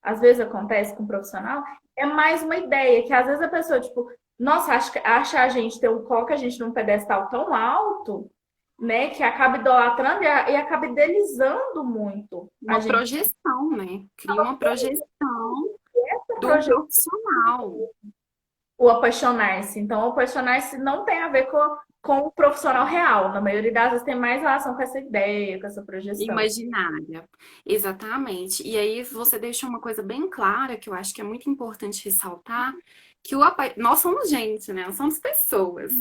às vezes acontece com o profissional, é mais uma ideia, que às vezes a pessoa, tipo, nossa, acha a gente ter coloca a gente num pedestal tão alto né, que acaba idolatrando e acaba idealizando muito a Uma gente. projeção, né? Cria uma projeção Essa do projeção, profissional. o apaixonar-se. Então, o apaixonar-se não tem a ver com o profissional real. Na maioria das vezes tem mais relação com essa ideia, com essa projeção. Imaginária, exatamente. E aí você deixa uma coisa bem clara, que eu acho que é muito importante ressaltar, que nós somos gente, né? Nós somos pessoas.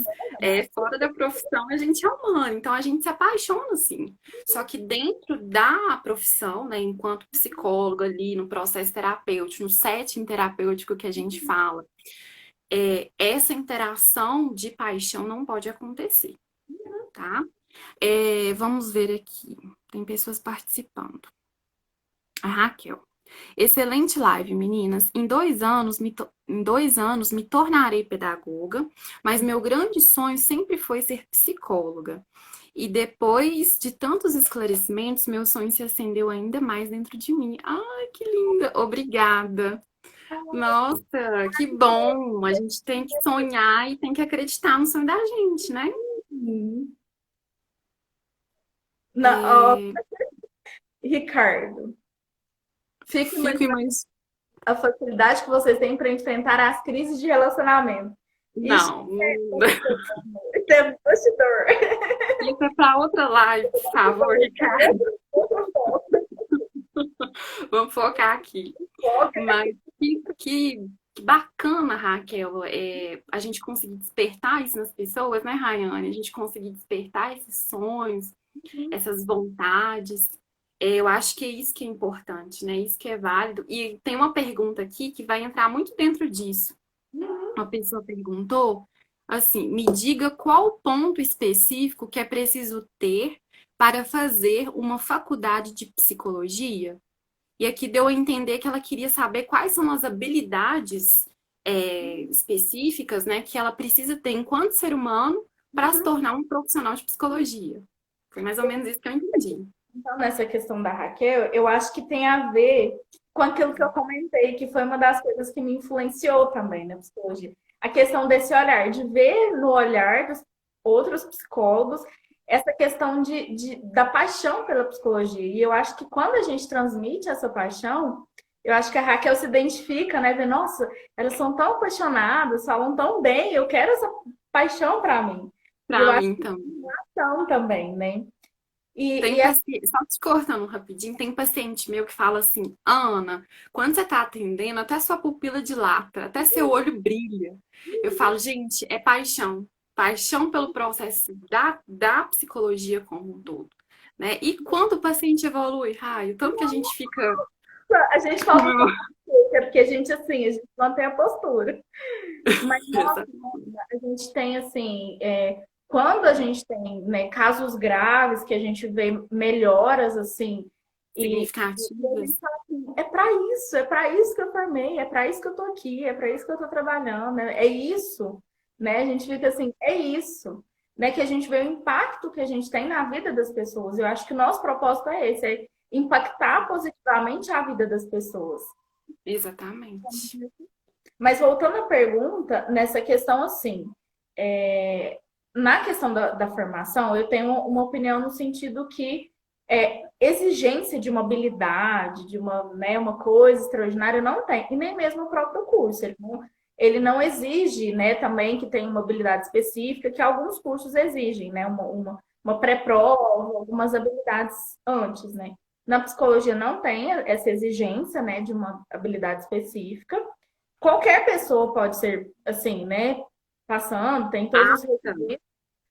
Fora da profissão, a gente é humano, então a gente se apaixona, sim. Só que dentro da profissão, né, enquanto psicólogo ali, no processo terapêutico, no setting terapêutico que a gente fala, essa interação de paixão não pode acontecer, tá? Vamos ver aqui. Tem pessoas participando. A Raquel. Excelente live, meninas. Em 2 anos me tornarei pedagoga, mas meu grande sonho sempre foi ser psicóloga. E depois de tantos esclarecimentos, meu sonho se acendeu ainda mais dentro de mim. Ai, que linda! Obrigada. Nossa, que bom! A gente tem que sonhar e tem que acreditar no sonho da gente, né? Uhum. Ó, É, Ricardo, fico Fico imaginando imaginando. a facilidade que vocês têm para enfrentar as crises de relacionamento. Isso Não, isso é bastidor. isso é para outra live, por favor, Ricardo. Vamos focar aqui. Mas que bacana, Raquel, a gente conseguir despertar isso nas pessoas, né, Rayane? A gente conseguir despertar esses sonhos, essas vontades. Eu acho que é isso que é importante, né? Isso que é válido. E tem uma pergunta aqui que vai entrar muito dentro disso. Uma pessoa perguntou assim: me diga qual ponto específico que é preciso ter para fazer uma faculdade de psicologia? E aqui deu a entender que ela queria saber quais são as habilidades específicas, né, que ela precisa ter enquanto ser humano para se tornar um profissional de psicologia. Foi mais ou menos isso que eu entendi. Então, nessa questão da Raquel, eu acho que tem a ver com aquilo que eu comentei, que foi uma das coisas que me influenciou também na psicologia. A questão desse olhar, de ver no olhar dos outros psicólogos essa questão da paixão pela psicologia. E eu acho que quando a gente transmite essa paixão, eu acho que a Raquel se identifica, né? Vê, nossa, elas são tão apaixonadas, falam tão bem, eu quero essa paixão para mim. E eu Para acho mim, que então. são também, né? E Tem paciente, só te cortando rapidinho, tem paciente meu que fala assim: Ana, quando você tá atendendo, até sua pupila dilata, até seu olho brilha. Eu falo, gente, é paixão. Paixão pelo processo da psicologia como um todo. Né? E quando o paciente evolui, Raio, tanto que a gente fica. a gente fala um pouco é porque a gente, assim, a gente mantém a postura. Mas, nossa, a gente tem, assim, quando a gente tem, né, casos graves, que a gente vê melhoras, assim, e a Significativas. gente fala assim, é para isso que eu formei, é para isso que eu tô aqui, é para isso que eu tô trabalhando, né? É isso, né? A gente fica assim, é isso, né? Que a gente vê o impacto que a gente tem na vida das pessoas. Eu acho que o nosso propósito é esse, é impactar positivamente a vida das pessoas. Exatamente. Mas voltando à pergunta, nessa questão assim, na questão da formação, eu tenho uma opinião no sentido que exigência de mobilidade, de uma coisa extraordinária, não tem, e nem mesmo o próprio curso. Ele não exige, né, também que tenha mobilidade específica, que alguns cursos exigem, né, uma pré-prova, algumas habilidades antes, né. Na psicologia não tem essa exigência, né, de uma habilidade específica. Qualquer pessoa pode ser assim, né, passando, tem todos os Apta. requisitos,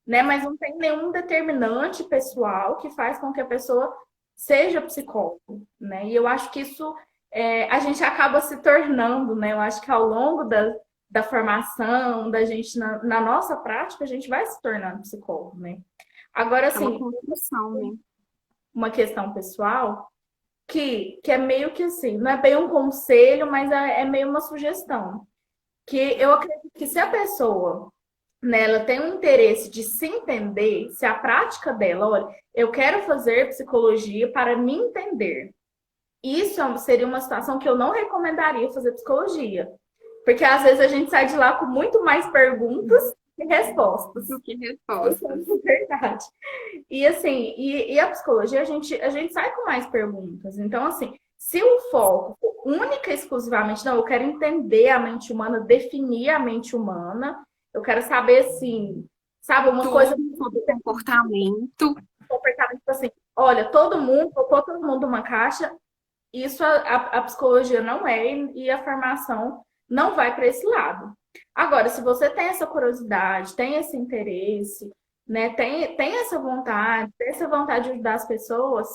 né? Mas não tem nenhum determinante pessoal que faz com que a pessoa seja psicólogo, né? E eu acho que isso a gente acaba se tornando, né? Eu acho que ao longo da formação da gente na nossa prática, a gente vai se tornando psicólogo, né? Agora, É uma assim, construção, né? uma questão pessoal que é meio que assim, não é bem um conselho, mas é meio uma sugestão. Que eu acredito que se a pessoa, né, ela tem um interesse de se entender, se a prática dela, olha, eu quero fazer psicologia para me entender. Isso seria uma situação que eu não recomendaria fazer psicologia. Porque às vezes a gente sai de lá com muito mais perguntas que respostas. do que Isso respostas. é verdade. E assim, e a psicologia, a gente sai com mais perguntas. Então, assim, se o foco for única e exclusivamente, não, eu quero entender a mente humana, definir a mente humana, eu quero saber, assim, sabe, uma coisa Tudo sobre comportamento. comportamento, tipo assim, olha, todo mundo, colocou todo mundo numa caixa, isso a psicologia não é, e a formação não vai para esse lado. Agora, se você tem essa curiosidade, tem esse interesse, né, tem essa vontade de ajudar as pessoas,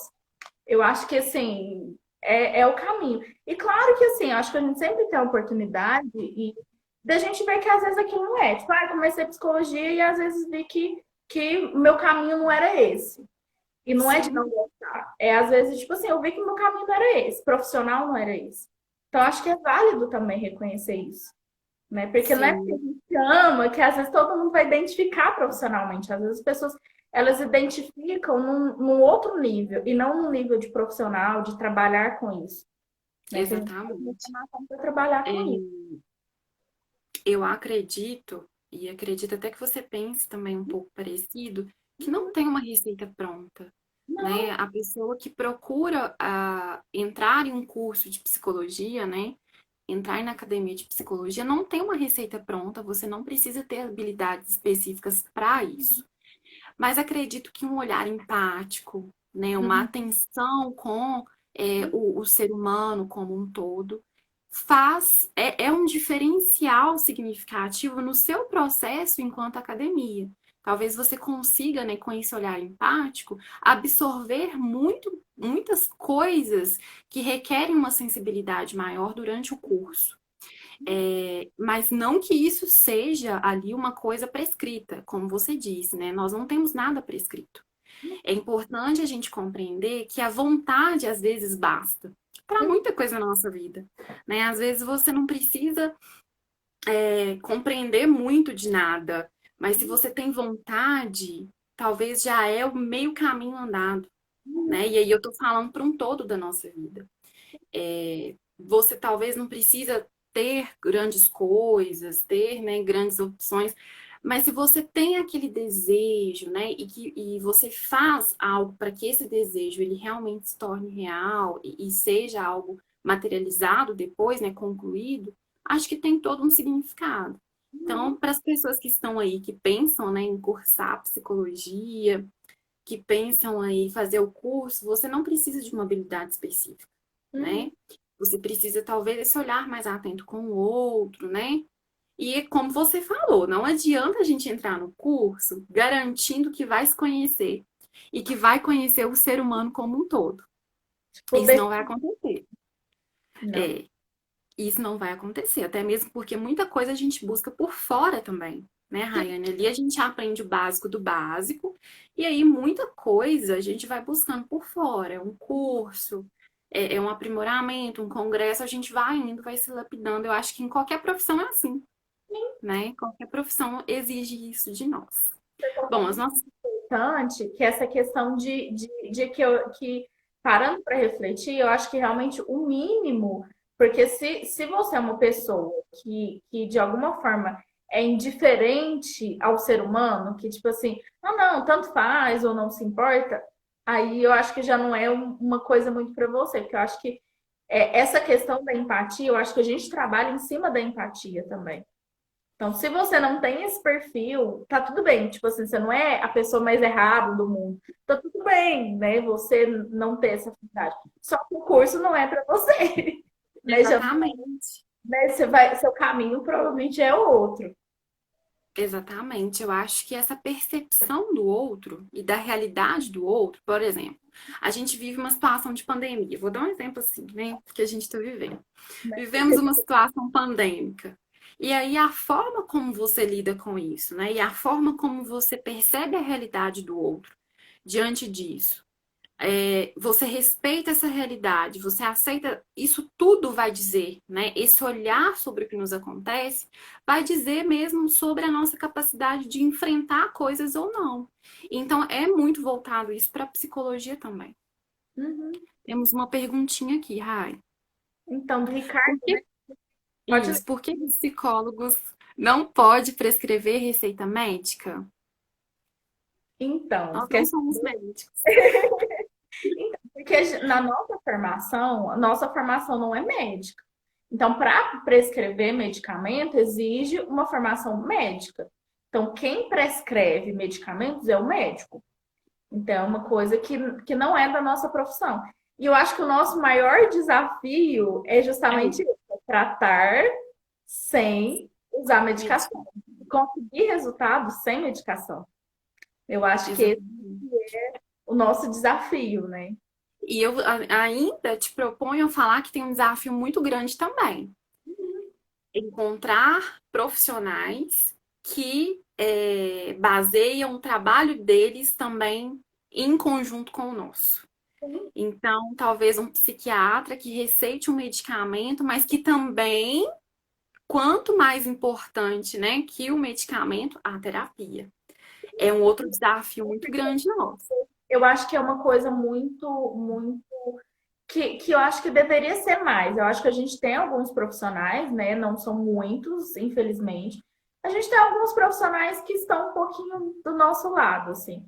eu acho que assim é o caminho. E claro que assim, eu acho que a gente sempre tem a oportunidade e da gente ver que às vezes aquilo não é. Tipo, ah, eu comecei psicologia e às vezes vi que o meu caminho não era esse. E não é de Sim, não gostar. É às vezes, tipo assim, eu vi que o meu caminho não era esse, profissional não era esse. Então, acho que é válido também reconhecer isso, né? Porque não é porque a sim. gente ama que às vezes todo mundo vai identificar profissionalmente. Às vezes as pessoas, elas identificam num outro nível e não no nível de profissional, de trabalhar com isso, né? Que a gente faz uma Exatamente. formação para trabalhar com isso. É, eu acredito, e acredito até que você pense também um pouco parecido, que não tem uma receita pronta, né? Não, A pessoa que procura entrar em um curso de psicologia, né? Entrar na academia de psicologia não tem uma receita pronta, você não precisa ter habilidades específicas para isso. Mas acredito que um olhar empático, né? Uma uhum, atenção com o ser humano como um todo é um diferencial significativo no seu processo enquanto academia. Talvez você consiga, né, com esse olhar empático, absorver muitas coisas que requerem uma sensibilidade maior durante o curso. Mas não que isso seja ali uma coisa prescrita, como você disse, né? Nós não temos nada prescrito. É importante a gente compreender que a vontade às vezes basta para uhum, muita coisa na nossa vida, né? Às vezes você não precisa compreender muito de nada, mas se você tem vontade, talvez já é o meio caminho andado, né? E aí eu tô falando para um todo da nossa vida. Você talvez não precisa ter grandes coisas, ter, né, grandes opções, mas se você tem aquele desejo, né, e você faz algo para que esse desejo ele realmente se torne real e seja algo materializado depois, né, concluído, acho que tem todo um significado. Então, para as pessoas que estão aí, que pensam, né, em cursar psicologia, que pensam aí em fazer o curso, você não precisa de uma habilidade específica, uhum. né? Você precisa talvez esse olhar mais atento com o outro, né? E como você falou, não adianta a gente entrar no curso garantindo que vai se conhecer e que vai conhecer o ser humano como um todo. Isso Poder, não vai acontecer. não. É, isso não vai acontecer, até mesmo porque muita coisa a gente busca por fora também, né, Rayane? Ali a gente aprende o básico do básico, e aí muita coisa a gente vai buscando por fora. É um curso, é um aprimoramento, um congresso, a gente vai indo, vai se lapidando. Eu acho que em qualquer profissão é assim, né? Qualquer profissão exige isso de nós. Bom, as nossas. Importante que essa questão de que parando para refletir, eu acho que realmente o mínimo, porque se você é uma pessoa que de alguma forma é indiferente ao ser humano, que tipo assim, ah, não, tanto faz ou não se importa, aí eu acho que já não é uma coisa muito para você, porque eu acho que essa questão da empatia, eu acho que a gente trabalha em cima da empatia também. Então, se você não tem esse perfil, tá tudo bem. Tipo assim, você não é a pessoa mais errada do mundo. Tá tudo bem, né? Você não ter essa afinidade. Só que o curso não é para você, né? Já, Exatamente. né? Seu caminho provavelmente é o outro. Exatamente. Eu acho que essa percepção do outro e da realidade do outro, por exemplo, a gente vive uma situação de pandemia. Vou dar um exemplo assim, né? Que a gente está vivendo. Vivemos uma situação pandêmica. E aí a forma como você lida com isso, né? E a forma como você percebe a realidade do outro diante disso você respeita essa realidade, você aceita, isso tudo vai dizer, né? Esse olhar sobre o que nos acontece vai dizer mesmo sobre a nossa capacidade de enfrentar coisas ou não. Então, é muito voltado isso para a psicologia também. Uhum. Temos uma perguntinha aqui, Rai. Então, do Por Ricardo, que pode ler. por que psicólogos Não pode prescrever receita médica? Então, Nós não somos médicos. porque na nossa formação não é médica. Então, para prescrever medicamento, exige uma formação médica. Então, quem prescreve medicamentos é o médico. Então, é uma coisa que não é da nossa profissão. E eu acho que o nosso maior desafio é É, justamente isso, é tratar sem usar médico. medicação. Conseguir resultados sem medicação. Eu acho que esse Exatamente. é o nosso desafio, né? E eu ainda te proponho falar que tem um desafio muito grande também. Encontrar profissionais que baseiam o trabalho deles também em conjunto com o nosso. Então, talvez um psiquiatra que receite um medicamento, mas que também, quanto mais importante, né, que o medicamento, a terapia. É um outro desafio muito grande nosso. Eu acho que é uma coisa muito que eu acho que deveria ser mais. Eu acho que a gente tem alguns profissionais, né? Não são muitos, infelizmente. A gente tem alguns profissionais que estão um pouquinho do nosso lado, assim.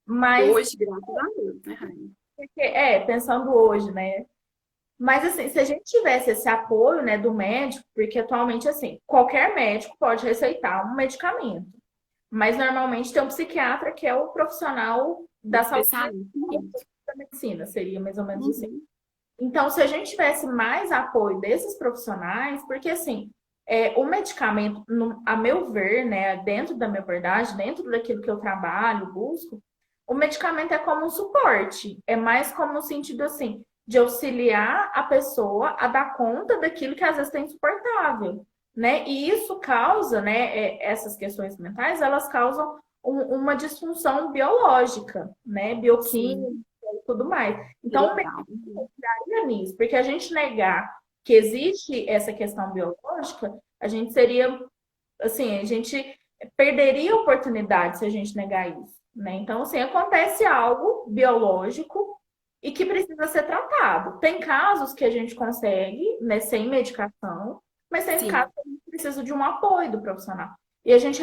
Mas, Hoje, graças a Deus, né, Rainha? pensando hoje, né? Mas, assim, se a gente tivesse esse apoio, né, do médico, porque atualmente, assim, qualquer médico pode receitar um medicamento. Mas, normalmente, tem um psiquiatra que é o profissional da saúde Especialista nisso. da medicina, seria mais ou menos assim. Uhum. Então, se a gente tivesse mais apoio desses profissionais, porque assim, o medicamento, a meu ver, né, dentro da minha verdade, dentro daquilo que eu trabalho, busco, o medicamento é como um suporte, é mais como no sentido assim, de auxiliar a pessoa a dar conta daquilo que às vezes é insuportável, né? E isso causa, né, essas questões mentais, elas causam uma disfunção biológica, né, bioquímica Sim, e tudo mais. Então, cerebral. Uhum. nisso, porque a gente negar que existe essa questão biológica, a gente seria, assim, a gente perderia a oportunidade se a gente negar isso, né? Então, assim, acontece algo biológico e que precisa ser tratado. Tem casos que a gente consegue, né, sem medicação, mas tem casos Sim. que a gente precisa de um apoio do profissional. E a gente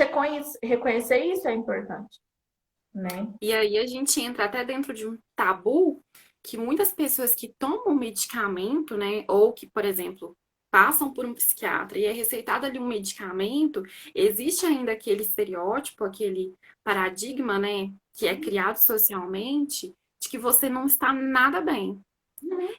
reconhecer isso é importante, né? E aí a gente entra até dentro de um tabu que muitas pessoas que tomam medicamento, né, ou que, por exemplo, passam por um psiquiatra e é receitado ali um medicamento, existe ainda aquele estereótipo, aquele paradigma, né, que é criado socialmente, de que você não está nada bem.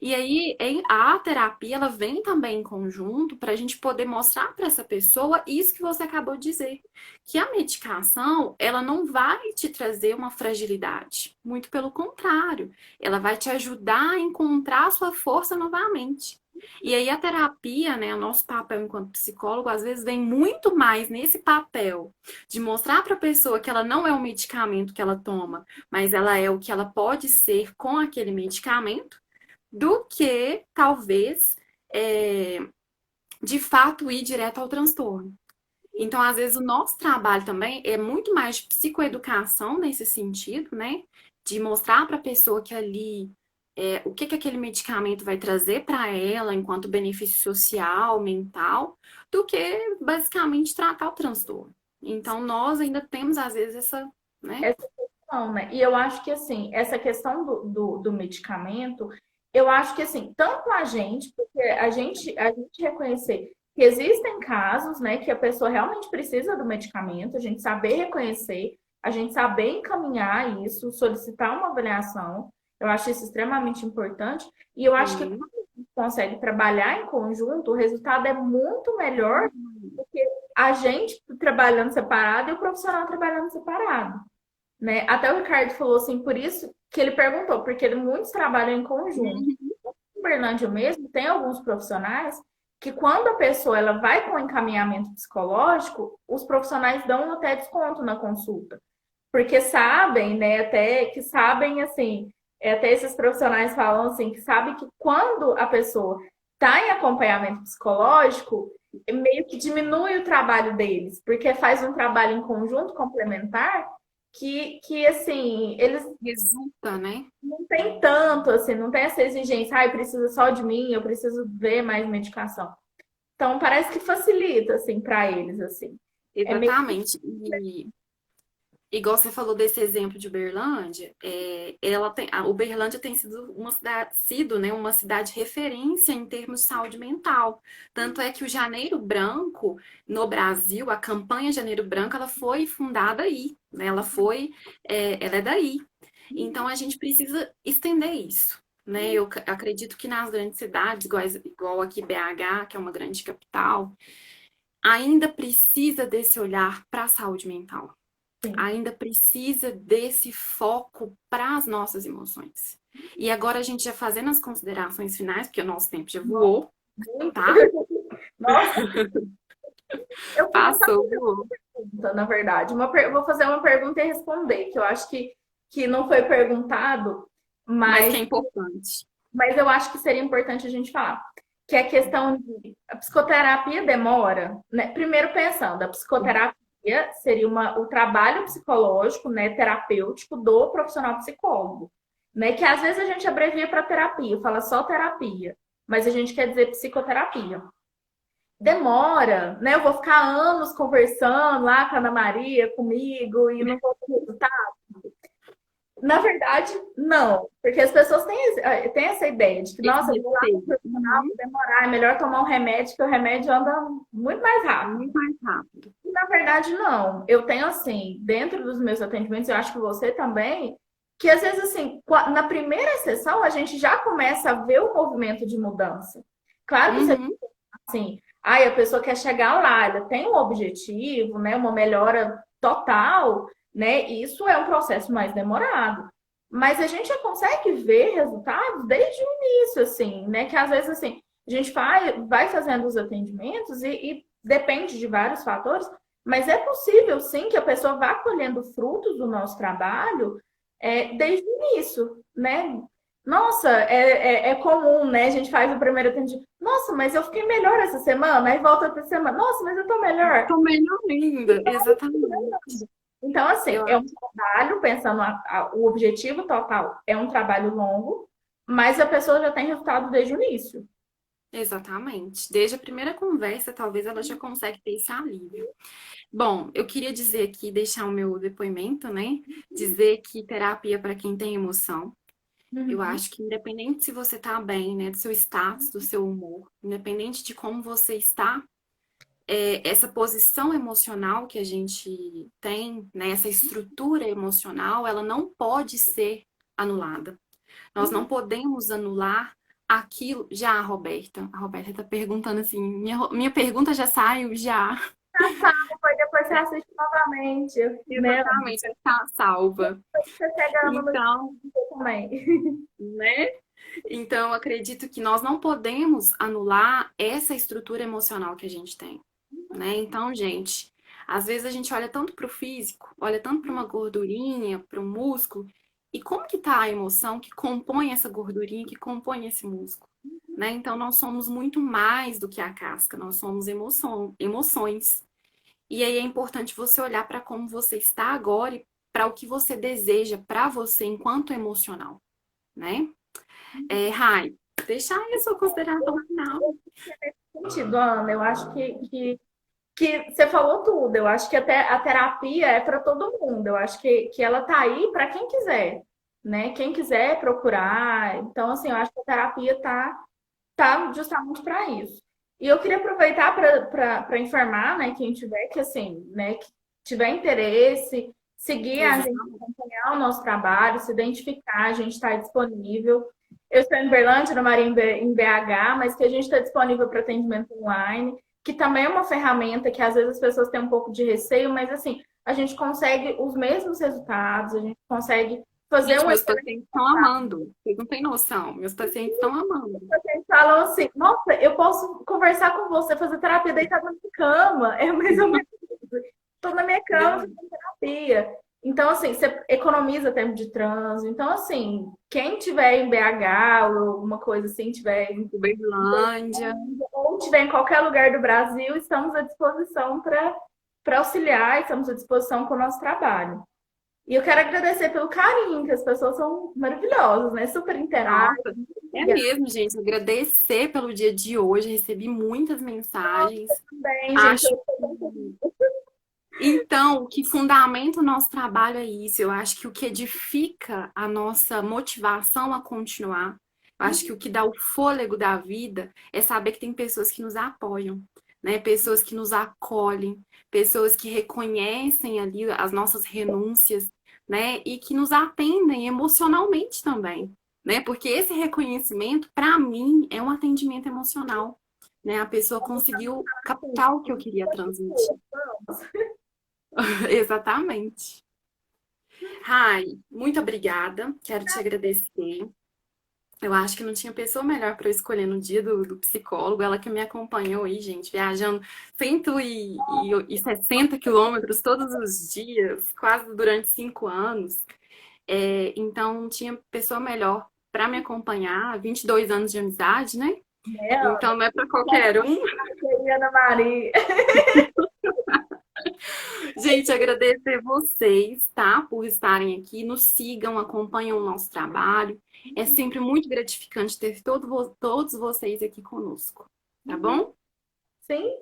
E aí, a terapia, ela vem também em conjunto para a gente poder mostrar para essa pessoa isso que você acabou de dizer, que a medicação, ela não vai te trazer uma fragilidade, muito pelo contrário, ela vai te ajudar a encontrar a sua força novamente. E aí a terapia, né, o nosso papel enquanto psicólogo, às vezes vem muito mais nesse papel de mostrar para a pessoa que ela não é o medicamento que ela toma, mas ela é o que ela pode ser com aquele medicamento do que talvez é, de fato ir direto ao transtorno. Então, às vezes, o nosso trabalho também é muito mais de psicoeducação nesse sentido, né? De mostrar para a pessoa que ali o que aquele medicamento vai trazer para ela enquanto benefício social, mental, do que basicamente tratar o transtorno. Então, nós ainda temos, às vezes, essa, né? Essa questão, né? E eu acho que, assim, essa questão do medicamento, eu acho que, assim, tanto a gente, porque a gente reconhecer que existem casos, né, que a pessoa realmente precisa do medicamento, a gente saber reconhecer, a gente saber encaminhar isso, solicitar uma avaliação, eu acho isso extremamente importante. E eu acho que quando Sim. a gente consegue trabalhar em conjunto, o resultado é muito melhor do que a gente trabalhando separado e o profissional trabalhando separado, né? Até o Ricardo falou assim, por isso que ele perguntou, porque muitos trabalham em conjunto. Uhum. Em Berlândia mesmo, tem alguns profissionais que quando a pessoa ela vai com encaminhamento psicológico, os profissionais dão até desconto na consulta, porque sabem, né, até que sabem assim, até esses profissionais falam assim, que sabem que quando a pessoa está em acompanhamento psicológico, meio que diminui o trabalho deles, porque faz um trabalho em conjunto complementar que assim, eles Resulta, né? não têm tanto, assim, não tem essa exigência, ai, precisa só de mim, eu preciso ver mais medicação. Então, parece que facilita, assim, para eles, assim. É meio Exatamente. Igual você falou desse exemplo de Uberlândia, Uberlândia tem sido né, uma cidade referência em termos de saúde mental. Tanto é que o Janeiro Branco, no Brasil, a campanha Janeiro Branco, ela foi fundada aí, né? Ela é daí. Então a gente precisa estender isso, né? Eu acredito que nas grandes cidades, igual aqui BH, que é uma grande capital, ainda precisa desse olhar para a saúde mental, assim. ainda precisa desse foco para as nossas emoções. E agora a gente já fazendo as considerações finais, porque o nosso tempo já voou, Muito. tá? Nossa, eu queria só Passou, voou. pergunta, na verdade. Vou fazer uma pergunta e responder, que eu acho que não foi perguntado, Mas que mas, é importante. mas eu acho que seria importante a gente falar. Que é a questão de a psicoterapia demora, né? Primeiro pensando, a psicoterapia seria o trabalho psicológico, né, terapêutico do profissional psicólogo, né? Que às vezes a gente abrevia para terapia, fala só terapia, mas a gente quer dizer psicoterapia. Demora, né? Eu vou ficar anos conversando lá com a Ana Maria, comigo, e não vou ter resultado. Na verdade, não. Porque as pessoas têm essa ideia de que, Esse nossa, eu vou lá no receio. profissional, vou demorar, é melhor tomar um remédio, que o remédio anda muito mais rápido. Muito mais rápido. E, na verdade, não. Eu tenho, assim, dentro dos meus atendimentos, eu acho que você também, que às vezes, assim, na primeira sessão, a gente já começa a ver o movimento de mudança. Claro que você Uhum. assim, ai, a pessoa quer chegar lá, ela tem um objetivo, né, uma melhora total, né? Isso é um processo mais demorado. Mas a gente já consegue ver resultados desde o início, assim, né? Que às vezes assim, a gente vai fazendo os atendimentos e depende de vários fatores, mas é possível sim que a pessoa vá colhendo frutos do nosso trabalho desde o início, né? Nossa, é comum, né? A gente faz o primeiro atendimento. Nossa, mas eu fiquei melhor essa semana. Aí volta outra semana. Nossa, mas eu tô melhor. Tô melhor ainda, exatamente. Então, assim, Eu é um acho, trabalho, pensando o objetivo total, é um trabalho longo, mas a pessoa já tem resultado desde o início. exatamente. Desde a primeira conversa, talvez ela já consegue ter esse alívio. Bom, eu queria dizer aqui, deixar o meu depoimento, né? Dizer que terapia para quem tem emoção. Eu Uhum. acho que independente se você tá bem, né, do seu status, do seu humor, independente de como você está, essa posição emocional que a gente tem, né, essa estrutura emocional, ela não pode ser anulada. Nós não podemos anular aquilo. Já, a Roberta tá perguntando assim, minha pergunta já saiu, já. Depois você assiste novamente, né? Exatamente, está salva. Você pega no Então, também. né? Então, eu acredito que nós não podemos anular essa estrutura emocional que a gente tem, né? Então, gente, às vezes a gente olha tanto para o físico, olha tanto para uma gordurinha, para um músculo, e como que tá a emoção que compõe essa gordurinha, que compõe esse músculo, né? Então, nós somos muito mais do que a casca, nós somos emoções. E aí é importante você olhar para como você está agora e para o que você deseja para você enquanto emocional, né? Rai, deixa aí a sua consideração final. Sentido, Ana, eu acho que você falou tudo. Eu acho que até a terapia é para todo mundo. Eu acho que ela tá aí para quem quiser, né? Quem quiser procurar. Então, assim, eu acho que a terapia tá justamente para isso. E eu queria aproveitar para informar, né, quem tiver que assim, né, que tiver interesse, seguir a gente, Exato. acompanhar o nosso trabalho, se identificar, a gente está disponível. Eu estou em Berlândia, no Marinho em BH, mas que a gente está disponível para atendimento online, que também é uma ferramenta que às vezes as pessoas têm um pouco de receio, mas assim, a gente consegue os mesmos resultados, a gente consegue fazer Gente, um meus excelente. pacientes estão amando. Vocês não têm noção. Meus pacientes estão amando. Eles falam assim, nossa, eu posso conversar com você, fazer terapia deitada na minha cama. É mais ou menos isso. Estou na minha cama Né? fazendo terapia. Então, assim, você economiza tempo de trânsito. Então, assim, quem tiver em BH ou alguma coisa assim, tiver em Uberlândia. ou tiver em qualquer lugar do Brasil, estamos à disposição para auxiliar, estamos à disposição com o nosso trabalho. E eu quero agradecer pelo carinho, que as pessoas são maravilhosas, né? Super interagem. Nossa, é mesmo, gente. Agradecer pelo dia de hoje. Recebi muitas mensagens. Bem, gente, Acho eu que Então, o que fundamenta o nosso trabalho é isso. Eu acho que o que edifica a nossa motivação a continuar, eu acho que o que dá o fôlego da vida é saber que tem pessoas que nos apoiam, né? Pessoas que nos acolhem, pessoas que reconhecem ali as nossas renúncias, né? E que nos atendem emocionalmente também, né? Porque esse reconhecimento, para mim, é um atendimento emocional, né? A pessoa conseguiu captar o que eu queria transmitir. Exatamente. Rai, muito obrigada. Quero te agradecer. Eu acho que não tinha pessoa melhor para eu escolher no dia do psicólogo. Ela que me acompanhou aí, gente, viajando 160 quilômetros todos os dias, quase durante 5 anos. Então, não tinha pessoa melhor para me acompanhar. 22 anos de amizade, né? Né, Então, não é para qualquer um. Ana Maria? Gente, agradecer vocês, tá? Por estarem aqui. Nos sigam, acompanham o nosso trabalho. É sempre muito gratificante ter todos vocês aqui conosco, tá bom? Sim,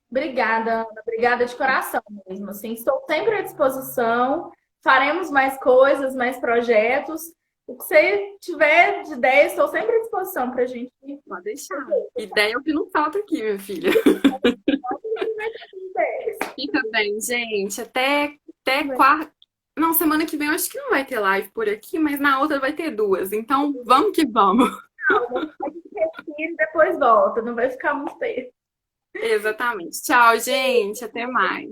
obrigada, Ana. Obrigada de coração mesmo. Assim, estou sempre à disposição. Faremos mais coisas, mais projetos. O que você tiver de ideia, estou sempre à disposição para a gente. Pode deixar. Ideia é o que não falta aqui, minha filha. Fica bem, gente. Até quarta. Não, semana que vem eu acho que não vai ter live por aqui, mas na outra vai ter duas. Então, vamos que vamos. A gente respira e depois volta. Não vai ficar muito tempo. Exatamente. Tchau, gente. Até mais.